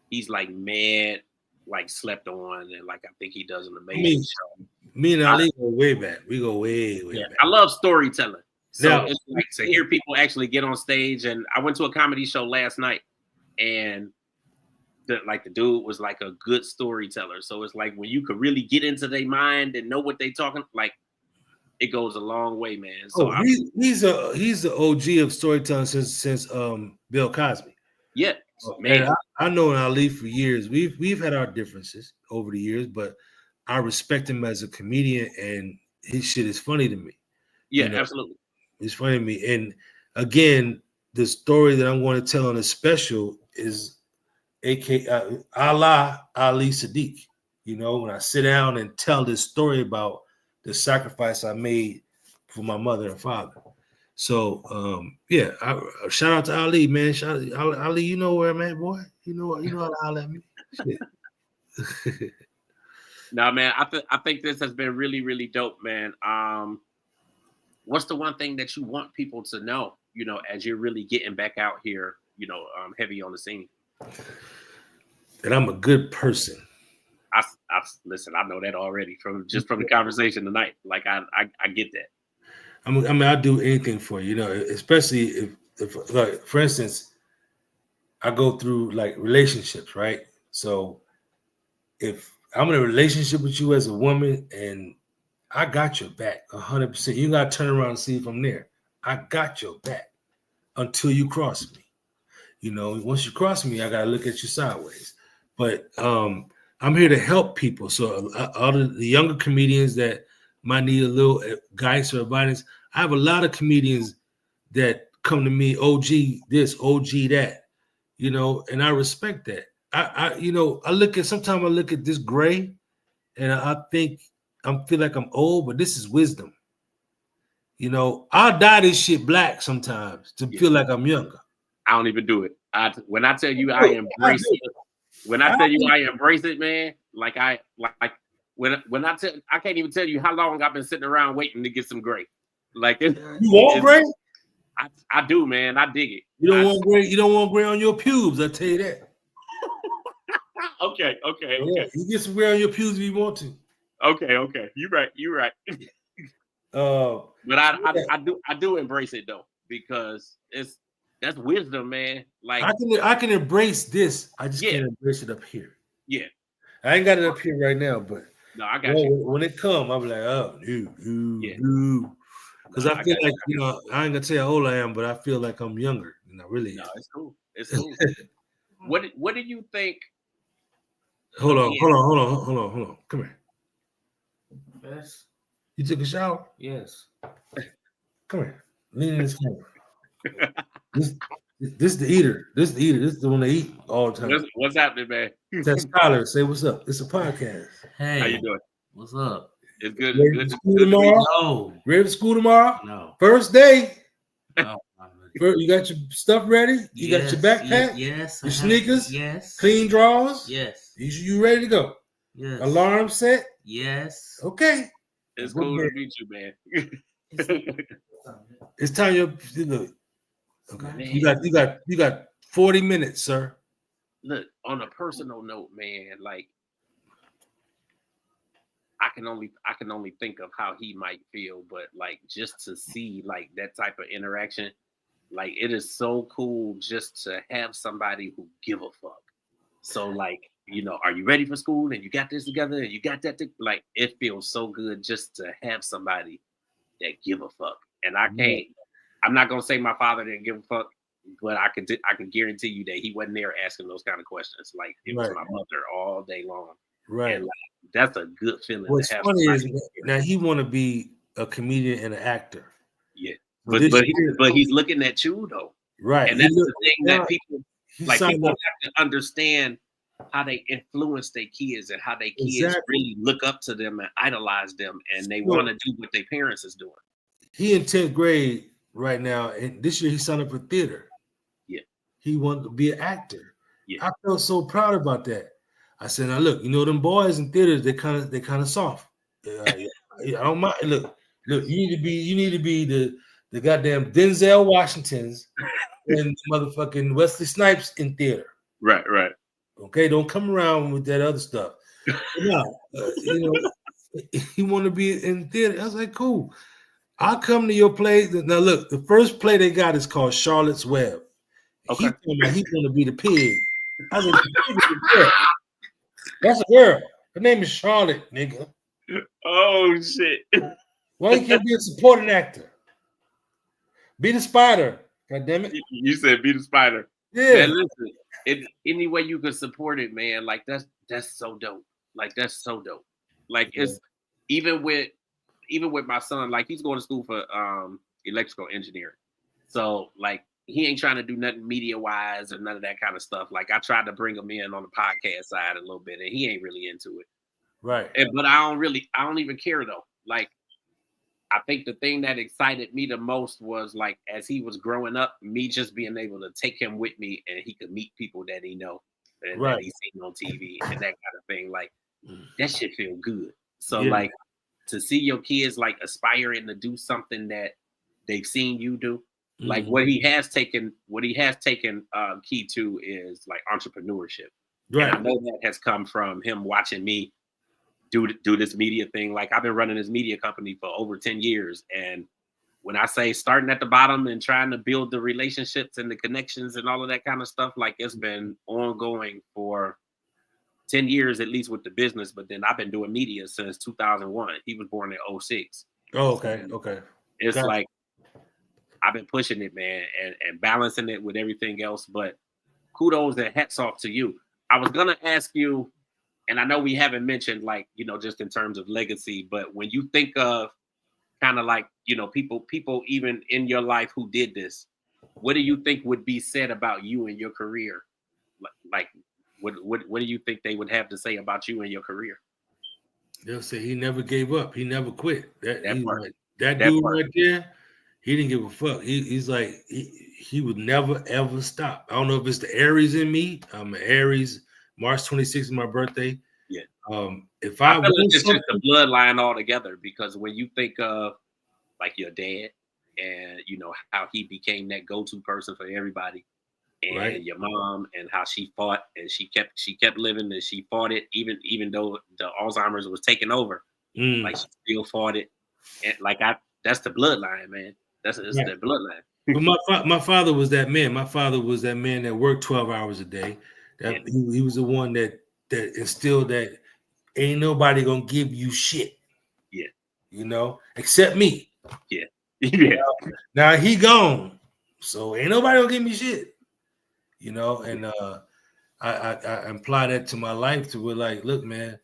he's like mad, like slept on, and like I think he does an amazing show. Me and Ali go way back. We go way back. I love storytelling. So now, it's like to hear people actually get on stage. And I went to a comedy show last night, and the dude was like a good storyteller. So it's like when you could really get into their mind and know what they talking, like it goes a long way, man. So he's the OG of storytelling since Bill Cosby. Yeah, man. And I know Ali for years. We've had our differences over the years, but I respect him as a comedian, and his shit is funny to me. Yeah, absolutely. It's funny to me. And again, the story that I'm going to tell on this special is Allah Ali Sadiq. When I sit down and tell this story about the sacrifice I made for my mother and father. So shout out to Ali, man. Shout out Ali, you know where I'm at, boy. You know how to holler at me. Shit. No, man, I think this has been really, really dope, man. What's the one thing that you want people to know, as you're really getting back out here, heavy on the scene? That I'm a good person. I listen, I know that already from the conversation tonight. Like I get that. I'll do anything for you, especially if like, for instance, I go through like relationships, right? So if I'm in a relationship with you as a woman and I got your back 100%, you got to turn around and see if I'm there. I got your back until you cross me. Once you cross me, I got to look at you sideways. But I'm here to help people. So all of the younger comedians that might need a little guidance or advice, I have a lot of comedians that come to me, OG this, OG that, and I respect that. Sometimes I look at this gray and I feel like I'm old, but this is wisdom. I'll dye this shit black sometimes to feel like I'm younger. I don't even do it. When I tell you I embrace it, when I tell you I embrace it, man, when I can't even tell you how long I've been sitting around waiting to get some gray. Like you want gray? I do, man. I dig it. You don't want gray. You don't want gray on your pubes. I tell you that. Okay. Yeah, you get some gray on your pubes if you want to. Okay. You're right. But I do embrace it though, because that's wisdom, man. Like I can embrace this. I just can't embrace it up here. Yeah. I ain't got it up here right now, but no, I got you. When it come, I'll be like, oh, because I feel like I ain't gonna tell you how old I am, but I feel like I'm younger. Really. No, it's cool. It's cool. What do you think? Hold on. Come here. Yes. You took a shower? Yes. Come here. Lean in this camera. This is the eater. This is the one they eat all the time. What's happening, man? That's Tyler. Say what's up. It's a podcast. Hey. How you doing? What's up? It's good. Ready Good. to school tomorrow? No. Ready to school tomorrow? No. First day. No. You got your stuff ready? You got your backpack? Yes. Your sneakers? Yes. Clean drawers? Yes. You ready to go? Yes. Alarm set? Yes. Okay. It's cool to meet you, man. It's time you look. Okay. Man. You got 40 minutes, sir. Look, on a personal note, man, like I can only think of how he might feel, but like just to see like that type of interaction, like it is so cool just to have somebody who give a fuck. So like, are you ready for school? And you got this together and you got that like it feels so good just to have somebody that give a fuck. And I'm not gonna say my father didn't give a fuck, but I can guarantee you that he wasn't there asking those kind of questions. Like it was my mother all day long. Right. And like, that's a good feeling. What's funny is now he want to be a comedian and an actor. Yeah. So But he's looking at you though. right. And that's the thing that people people have to understand how they influence their kids and how their kids really look up to them and idolize them, and they want to do what their parents is doing. He in 10th grade right now, and this year he signed up for theater. Yeah. He wanted to be an actor. Yeah. I felt so proud about that. I said, now look, them boys in theaters, they kind of soft. I don't mind. Look, you need to be the goddamn Denzel Washingtons and motherfucking Wesley Snipes in theater. Right. Okay, don't come around with that other stuff. No, he want to be in theater. I was like, cool. I'll come to your play. Now look, the first play they got is called Charlotte's Web. Okay. He's going to be the pig. I was like, the pig is a girl. That's a girl. Her name is Charlotte, nigga. Oh shit. Why you can't be a supporting actor? Be the spider. God damn it. You said be the spider. Yeah. Man, listen, any way you can support it, man, like that's so dope. Like that's so dope. Like it's even with my son, like he's going to school for electrical engineering. So like he ain't trying to do nothing media wise or none of that kind of stuff. Like I tried to bring him in on the podcast side a little bit, and he ain't really into it. Right. But I don't even care though. Like I think the thing that excited me the most was like as he was growing up, me just being able to take him with me and he could meet people that he know and that he's seen on TV and that kind of thing. Like that shit feel good. So like to see your kids like aspiring to do something that they've seen you do, like what he has taken key to is like entrepreneurship. Right. And I know that has come from him watching me do this media thing. Like I've been running this media company for over 10 years. And when I say starting at the bottom and trying to build the relationships and the connections and all of that kind of stuff, like it's been ongoing for 10 years, at least with the business. But then I've been doing media since 2001. He was born in 2006. Oh, okay. Okay. It's like, I've been pushing it, man, and balancing it with everything else. But kudos and hats off to you. I was going to ask you, and I know we haven't mentioned like, just in terms of legacy, but when you think of kind of like, people even in your life who did this, what do you think would be said about you and your career? Like, what do you think they would have to say about you and your career? They'll say he never gave up. He never quit. That dude right there, he didn't give a fuck. He's like, he would never, ever stop. I don't know if it's the Aries in me. I'm an Aries. March 26th is my birthday. Yeah. If I feel like it's just the bloodline altogether, because when you think of like your dad and how he became that go-to person for everybody, and your mom and how she fought and she kept living and she fought it even though the Alzheimer's was taking over. Like she still fought it. And like that's the bloodline, man. That's the bloodline. But my father was that man. My father was that man that worked 12 hours a day. He was the one that instilled that ain't nobody gonna give you shit. Yeah. Except me. Yeah. Yeah. Now he gone. So ain't nobody gonna give me shit. And I imply that to my life to where like, look, man,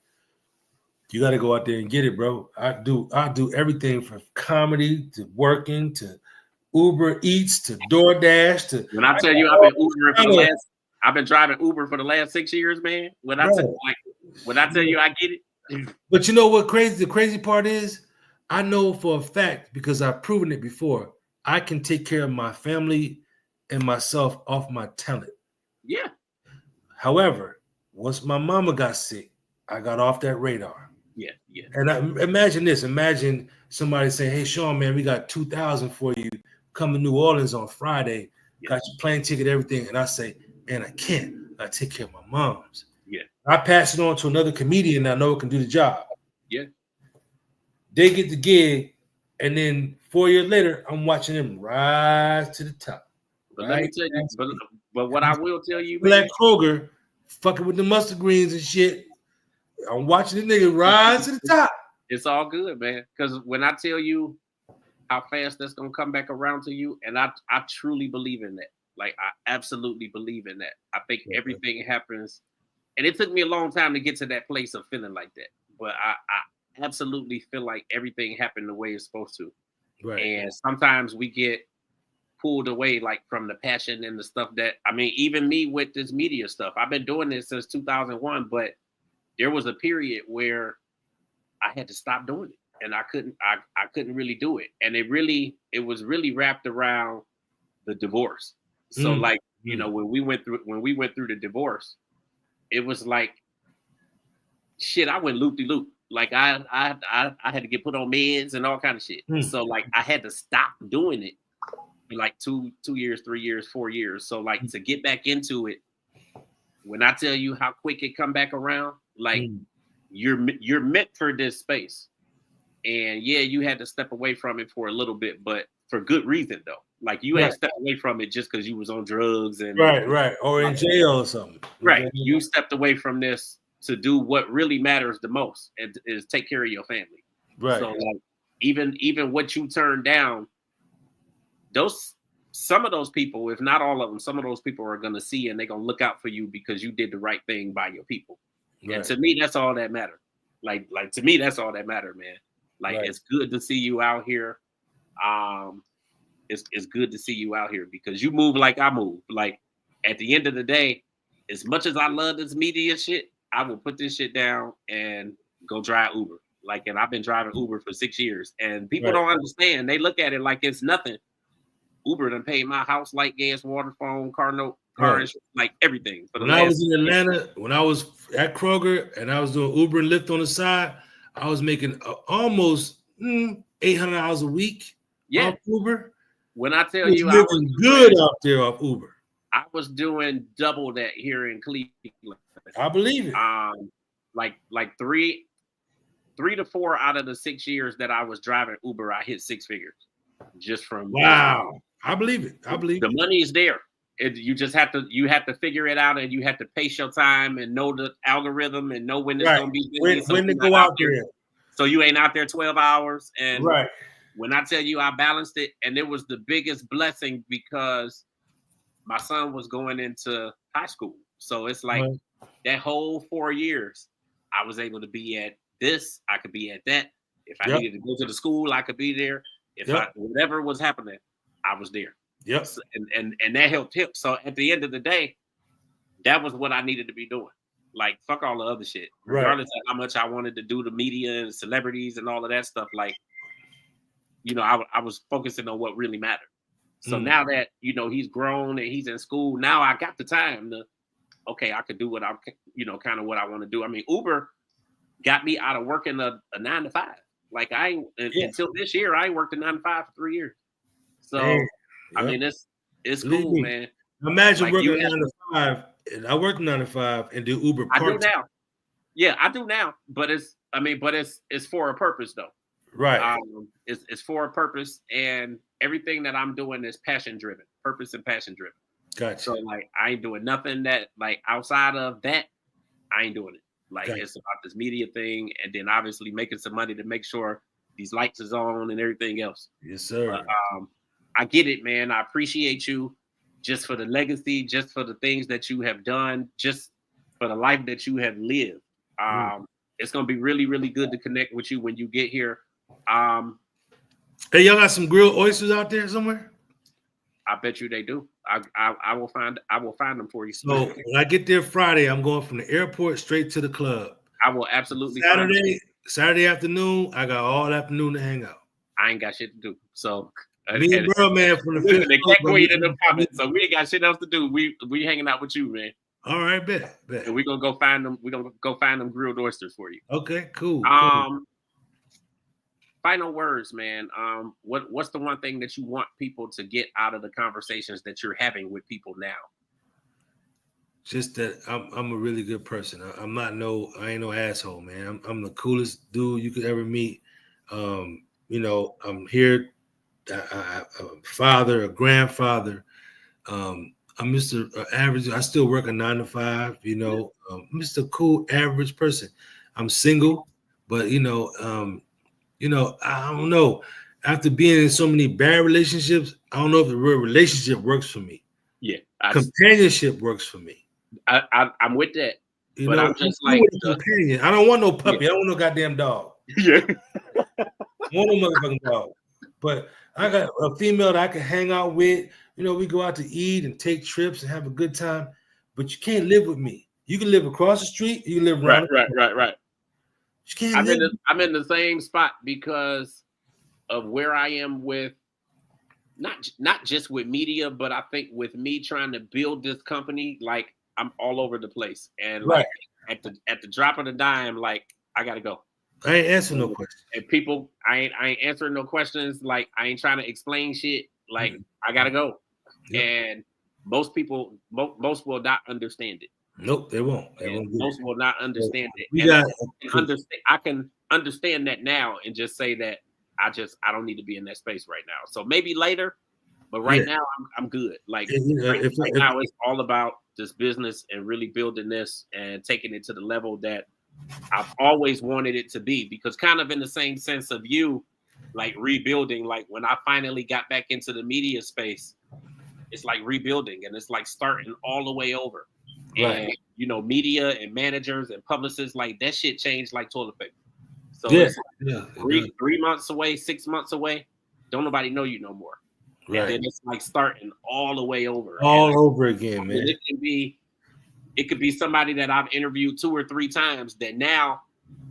you got to go out there and get it, bro. I do everything from comedy to working to Uber Eats to DoorDash to. When I tell you I've been driving Uber for the last 6 years, man. When I tell you I get it. But you know what the crazy part is? I know for a fact, because I've proven it before, I can take care of my family and myself off my talent. Yeah. However, once my mama got sick, I got off that radar. Yeah. And imagine this. Imagine somebody saying, hey, Shawn, man, we got $2,000 for you. Come to New Orleans on Friday. Got your plane ticket, everything. And I say, man, I can't. I take care of my moms. Yeah. I pass it on to another comedian that I know can do the job. Yeah. They get the gig. And then 4 years later, I'm watching them rise to the top. But let me tell you, but what I will tell you, Black Kroger, fucking with the mustard greens and shit. I'm watching the nigga rise to the top. It's all good, man. Because when I tell you how fast that's gonna come back around to you, and I truly believe in that. Like I absolutely believe in that. I think everything happens, and it took me a long time to get to that place of feeling like that. But I absolutely feel like everything happened the way it's supposed to. Right. And sometimes we get pulled away like from the passion and the stuff that, I mean, even me with this media stuff, I've been doing this since 2001, but there was a period where I had to stop doing it, and I couldn't really do it. And it was really wrapped around the divorce. So like, you know, when we went through the divorce, it was like, shit, I went loop de loop. Like I had to get put on meds and all kind of shit. So like I had to stop doing it for like 2 years, 3 years, 4 years. So like to get back into it, when I tell you how quick it come back around, like you're meant for this space. And yeah, you had to step away from it for a little bit, but for good reason though. Like you ain't stepped away from it just because you was on drugs and right, or in jail or something. Right. You stepped away from this to do what really matters the most, and is take care of your family. Right. So like even what you turned down, some of those people, if not all of them, some of those people are gonna see and they're gonna look out for you because you did the right thing by your people. Right. And to me, that's all that matters. Like to me, that's all that matters, man. Like it's good to see you out here. It's good to see you out here because you move like I move. Like at the end of the day, as much as I love this media shit, I will put this shit down and go drive Uber. Like, and I've been driving Uber for 6 years, and people don't understand. They look at it like it's nothing. Uber done paid my house, light, gas, water, phone, car note, car insurance, like everything. For the when I was in Atlanta, when I was at Kroger and I was doing Uber and Lyft on the side, I was making almost $800 a week off Uber. When I tell you, I was good out there off Uber. I was doing double that here in Cleveland. I believe it. Like 3 to 4 out of the 6 years that I was driving Uber, I hit 6 figures just from. Wow, I believe it. I believe the money is there. You just have to figure it out, and you have to pace your time and know the algorithm and know when it's gonna be busy. When to go out there. So you ain't out there 12 hours. And when I tell you I balanced it, and it was the biggest blessing because my son was going into high school. So it's like that whole 4 years, I was able to be at this, I could be at that. If I needed to go to the school, I could be there. If whatever was happening, I was there. Yep. So, and that helped him. So at the end of the day, that was what I needed to be doing. Like, fuck all the other shit. Regardless of how much I wanted to do the media and celebrities and all of that stuff, like, you know, I was focusing on what really mattered. So now that, you know, he's grown and he's in school, now I got the time to, okay, I could do what I, you know, kind of what I want to do. I mean, Uber got me out of working a 9 to 5. Like until this year, I ain't worked a 9 to 5 for 3 years. So, I mean, it's cool, man. Imagine like working 9 to 5. And I work 9 to 5 and do Uber part-time. I do now. Yeah, I do now. But it's for a purpose though. Right. It's for a purpose, and everything that I'm doing is passion driven, purpose and passion driven. Gotcha. So like I ain't doing nothing that like outside of that, I ain't doing it. Like it's about this media thing, and then obviously making some money to make sure these lights is on and everything else. Yes, sir. But, I get it, man. I appreciate you just for the legacy, just for the things that you have done, just for the life that you have lived. It's gonna be really, really good to connect with you when you get here. Hey, y'all got some grilled oysters out there somewhere? I bet you they do. I will find them for you. So when I get there Friday, I'm going from the airport straight to the club. I will absolutely. Saturday afternoon, I got all afternoon to hang out. I ain't got shit to do. So me and bro, man, from the fifth. They can't queen in the comments, so we ain't got shit else to do. We hanging out with you, man. All right, bet. And we're gonna go find them. We're gonna go find them grilled oysters for you. Okay, cool. Final words, man. What's the one thing that you want people to get out of the conversations that you're having with people now? Just that I'm a really good person. I ain't no asshole, man. I'm the coolest dude you could ever meet. You know, I'm here. I'm a father, a grandfather. I'm Mr. Average. I still work a 9 to 5. You know, Mr. Cool average person. I'm single, but you know, I don't know. After being in so many bad relationships, I don't know if the real relationship works for me. Yeah, companionship works for me. I'm with that. But I'm just like companion. I don't want no puppy. I don't want no goddamn dog. Yeah. I want no motherfucking dog. But I got a female that I can hang out with. You know, we go out to eat and take trips and have a good time. But you can't live with me. You can live across the street. You can live around. Right. You can't live. I'm in the same spot because of where I am with not just with media, but I think with me trying to build this company, like I'm all over the place. And like at the drop of the dime, like I gotta go. I ain't answering no questions. And people, I ain't answering no questions. Like I ain't trying to explain shit. Like I gotta go. Yep. And most people, most will not understand it. Nope, they won't. Most will not understand it. I can understand that now and just say that I don't need to be in that space right now. So maybe later, but right now I'm good. Like right now it's all about this business and really building this and taking it to the level that I've always wanted it to be, because kind of in the same sense of you, like rebuilding, like when I finally got back into the media space, it's like rebuilding and it's like starting all the way over. Right. And, you know, media and managers and publicists, like that shit changed like toilet paper. So it's like 3 months away, 6 months away, don't nobody know you no more. Right. And then it's like starting all the way over. Over again, man. It could be somebody that I've interviewed 2 or 3 times that now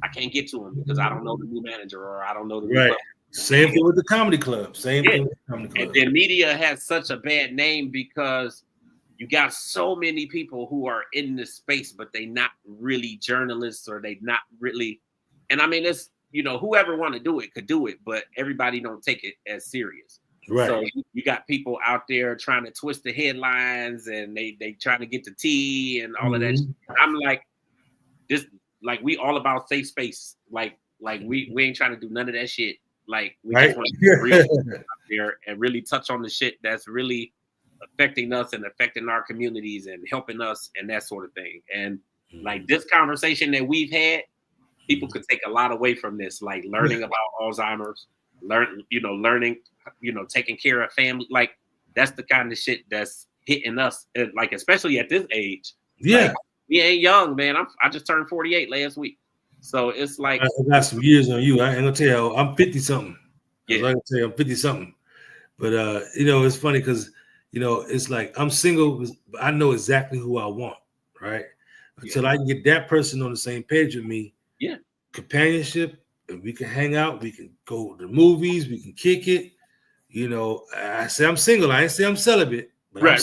I can't get to him because I don't know the new manager or I don't know the new club. Same thing with the comedy club. Thing with the comedy club. And then media has such a bad name because you got so many people who are in this space, but they not really journalists or they not really. And I mean, it's, you know, whoever want to do it could do it, but everybody don't take it as serious. Right. So you got people out there trying to twist the headlines and they trying to get the tea and all of that. I'm like, this, like we all about safe space. Like we ain't trying to do none of that shit. Like we just want to be real out there and really touch on the shit that's really affecting us and affecting our communities and helping us and that sort of thing. And like this conversation that we've had, people could take a lot away from this, like learning about Alzheimer's, learning, taking care of family. Like that's the kind of shit that's hitting us, like especially at this age. Yeah, like, we ain't young, man. I just turned 48 last week, so it's like I got some years on you. I ain't gonna tell you, I'm 50 something. Yeah, I can tell you, I'm 50 something. But it's funny because it's like I'm single. But I know exactly who I want, right? Until I can get that person on the same page with me. Yeah, companionship. We can hang out. We can go to the movies. We can kick it. I say I'm single. I ain't say I'm celibate. But right.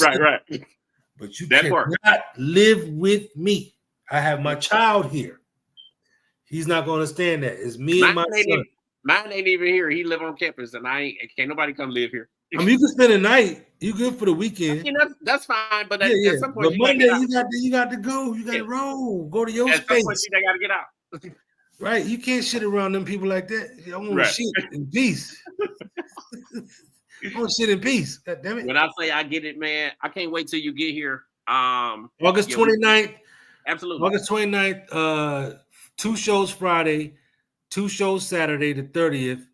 But you cannot live with me. I have my child here. He's not going to understand that. It's me and my son. Mine ain't even here. He live on campus, and can't nobody come live here. I mean, you can spend a night. You good for the weekend. That's fine. But at some point, but Monday you got to go. You got to roll. Go to your space. At some point, you got to get out. Right, you can't shit around them people like that. I want to shit in peace. I want to shit in peace. God damn it. When I say I get it, man, I can't wait till you get here. August 29th. Absolutely. August 29th, 2 shows Friday, 2 shows Saturday, the 30th,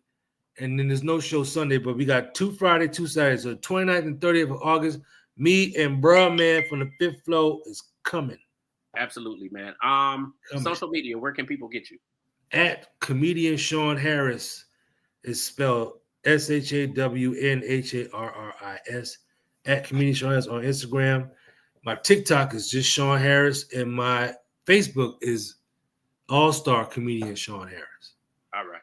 and then there's no show Sunday, but we got 2 Friday, 2 Saturday. So 29th and 30th of August, me and bruh man from the 5th floor is coming. Absolutely, man. Social media, where can people get you? At Comedian Shawn Harris is spelled SHAWNHARRIS. At Comedian Shawn Harris on Instagram. My TikTok is just Shawn Harris, and my Facebook is All-Star Comedian Shawn Harris. All right.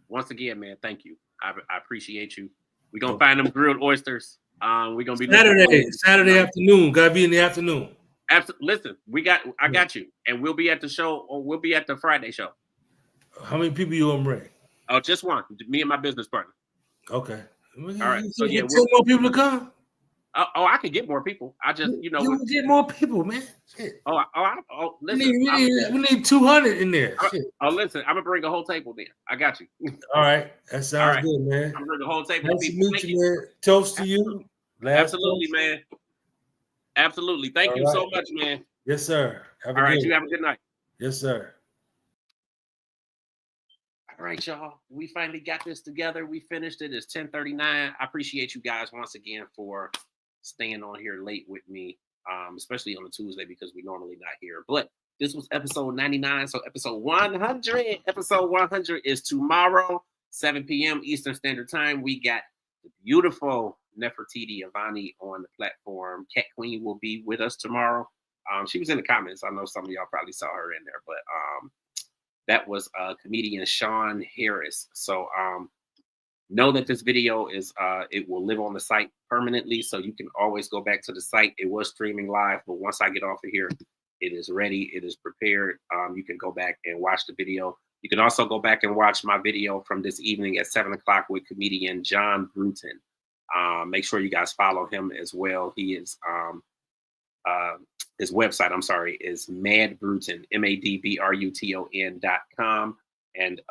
Once again, man, thank you. I appreciate you. We're gonna find them grilled oysters. We're gonna be Saturday afternoon. Gotta be in the afternoon. Listen, I got you, and we'll be at the show, or we'll be at the Friday show. How many people you gonna bring? Oh, just one. Me and my business partner. Okay. All right. So get 10 more people to come. I can get more people. I just, you get more people, man. Shit. Listen. We need 200 in there. Listen, I'm gonna bring a whole table then. I got you. All right. That sounds good, man. I'm gonna bring a whole table. Nice to meet you, man. Toast to you. Absolutely, man. Absolutely. Thank you so much, man. Yes, sir. All right. You have a good night. Yes, sir. All right, y'all. We finally got this together. We finished it. It's 10:39. I appreciate you guys once again for staying on here late with me, especially on a Tuesday because we're normally not here. But this was episode 99. So episode 100 is tomorrow, 7 p.m. Eastern Standard Time, we got the beautiful Nefertiti Avani on the platform. Cat Queen will be with us tomorrow. She was in the comments. I know some of y'all probably saw her in there, but that was comedian Shawn Harris. So know that this video is it will live on the site permanently, so you can always go back to the site. It was streaming live, but once I get off of here, it is ready, it is prepared. You can go back and watch the video. You can also go back and watch my video from this evening at 7 o'clock with comedian John Bruton. Make sure you guys follow him as well. He is his website, I'm sorry, is Mad Bruton, MADBRUTON.com, and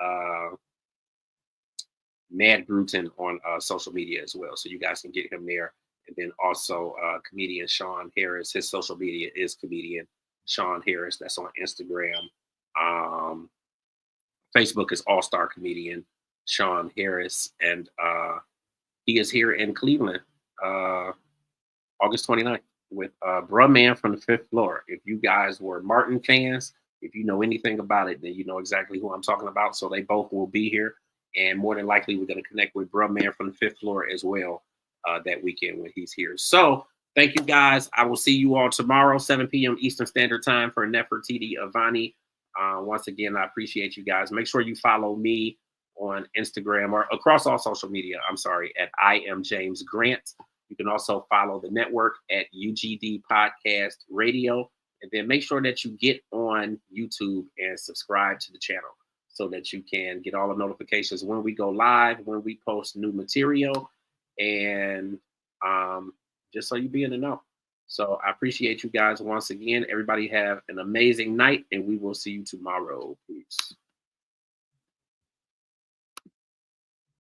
Mad Bruton on social media as well. So you guys can get him there. And then also comedian Shawn Harris, his social media is comedian Shawn Harris. That's on Instagram. Facebook is All-Star Comedian Shawn Harris. And he is here in Cleveland, August 29th with Bruh Man from the 5th Floor. If you guys were Martin fans, if you know anything about it, then you know exactly who I'm talking about. So they both will be here. And more than likely, we're going to connect with Bruh Man from the 5th Floor as well that weekend when he's here. So thank you, guys. I will see you all tomorrow, 7 p.m. Eastern Standard Time for Nefertiti Avani. Once again, I appreciate you guys. Make sure you follow me on Instagram or across all social media. I'm sorry, at I am James Grant. You can also follow the network at UGD Podcast Radio. And then make sure that you get on YouTube and subscribe to the channel so that you can get all the notifications when we go live, when we post new material, and just so you be in the know. So I appreciate you guys once again. Everybody have an amazing night, and we will see you tomorrow. Peace.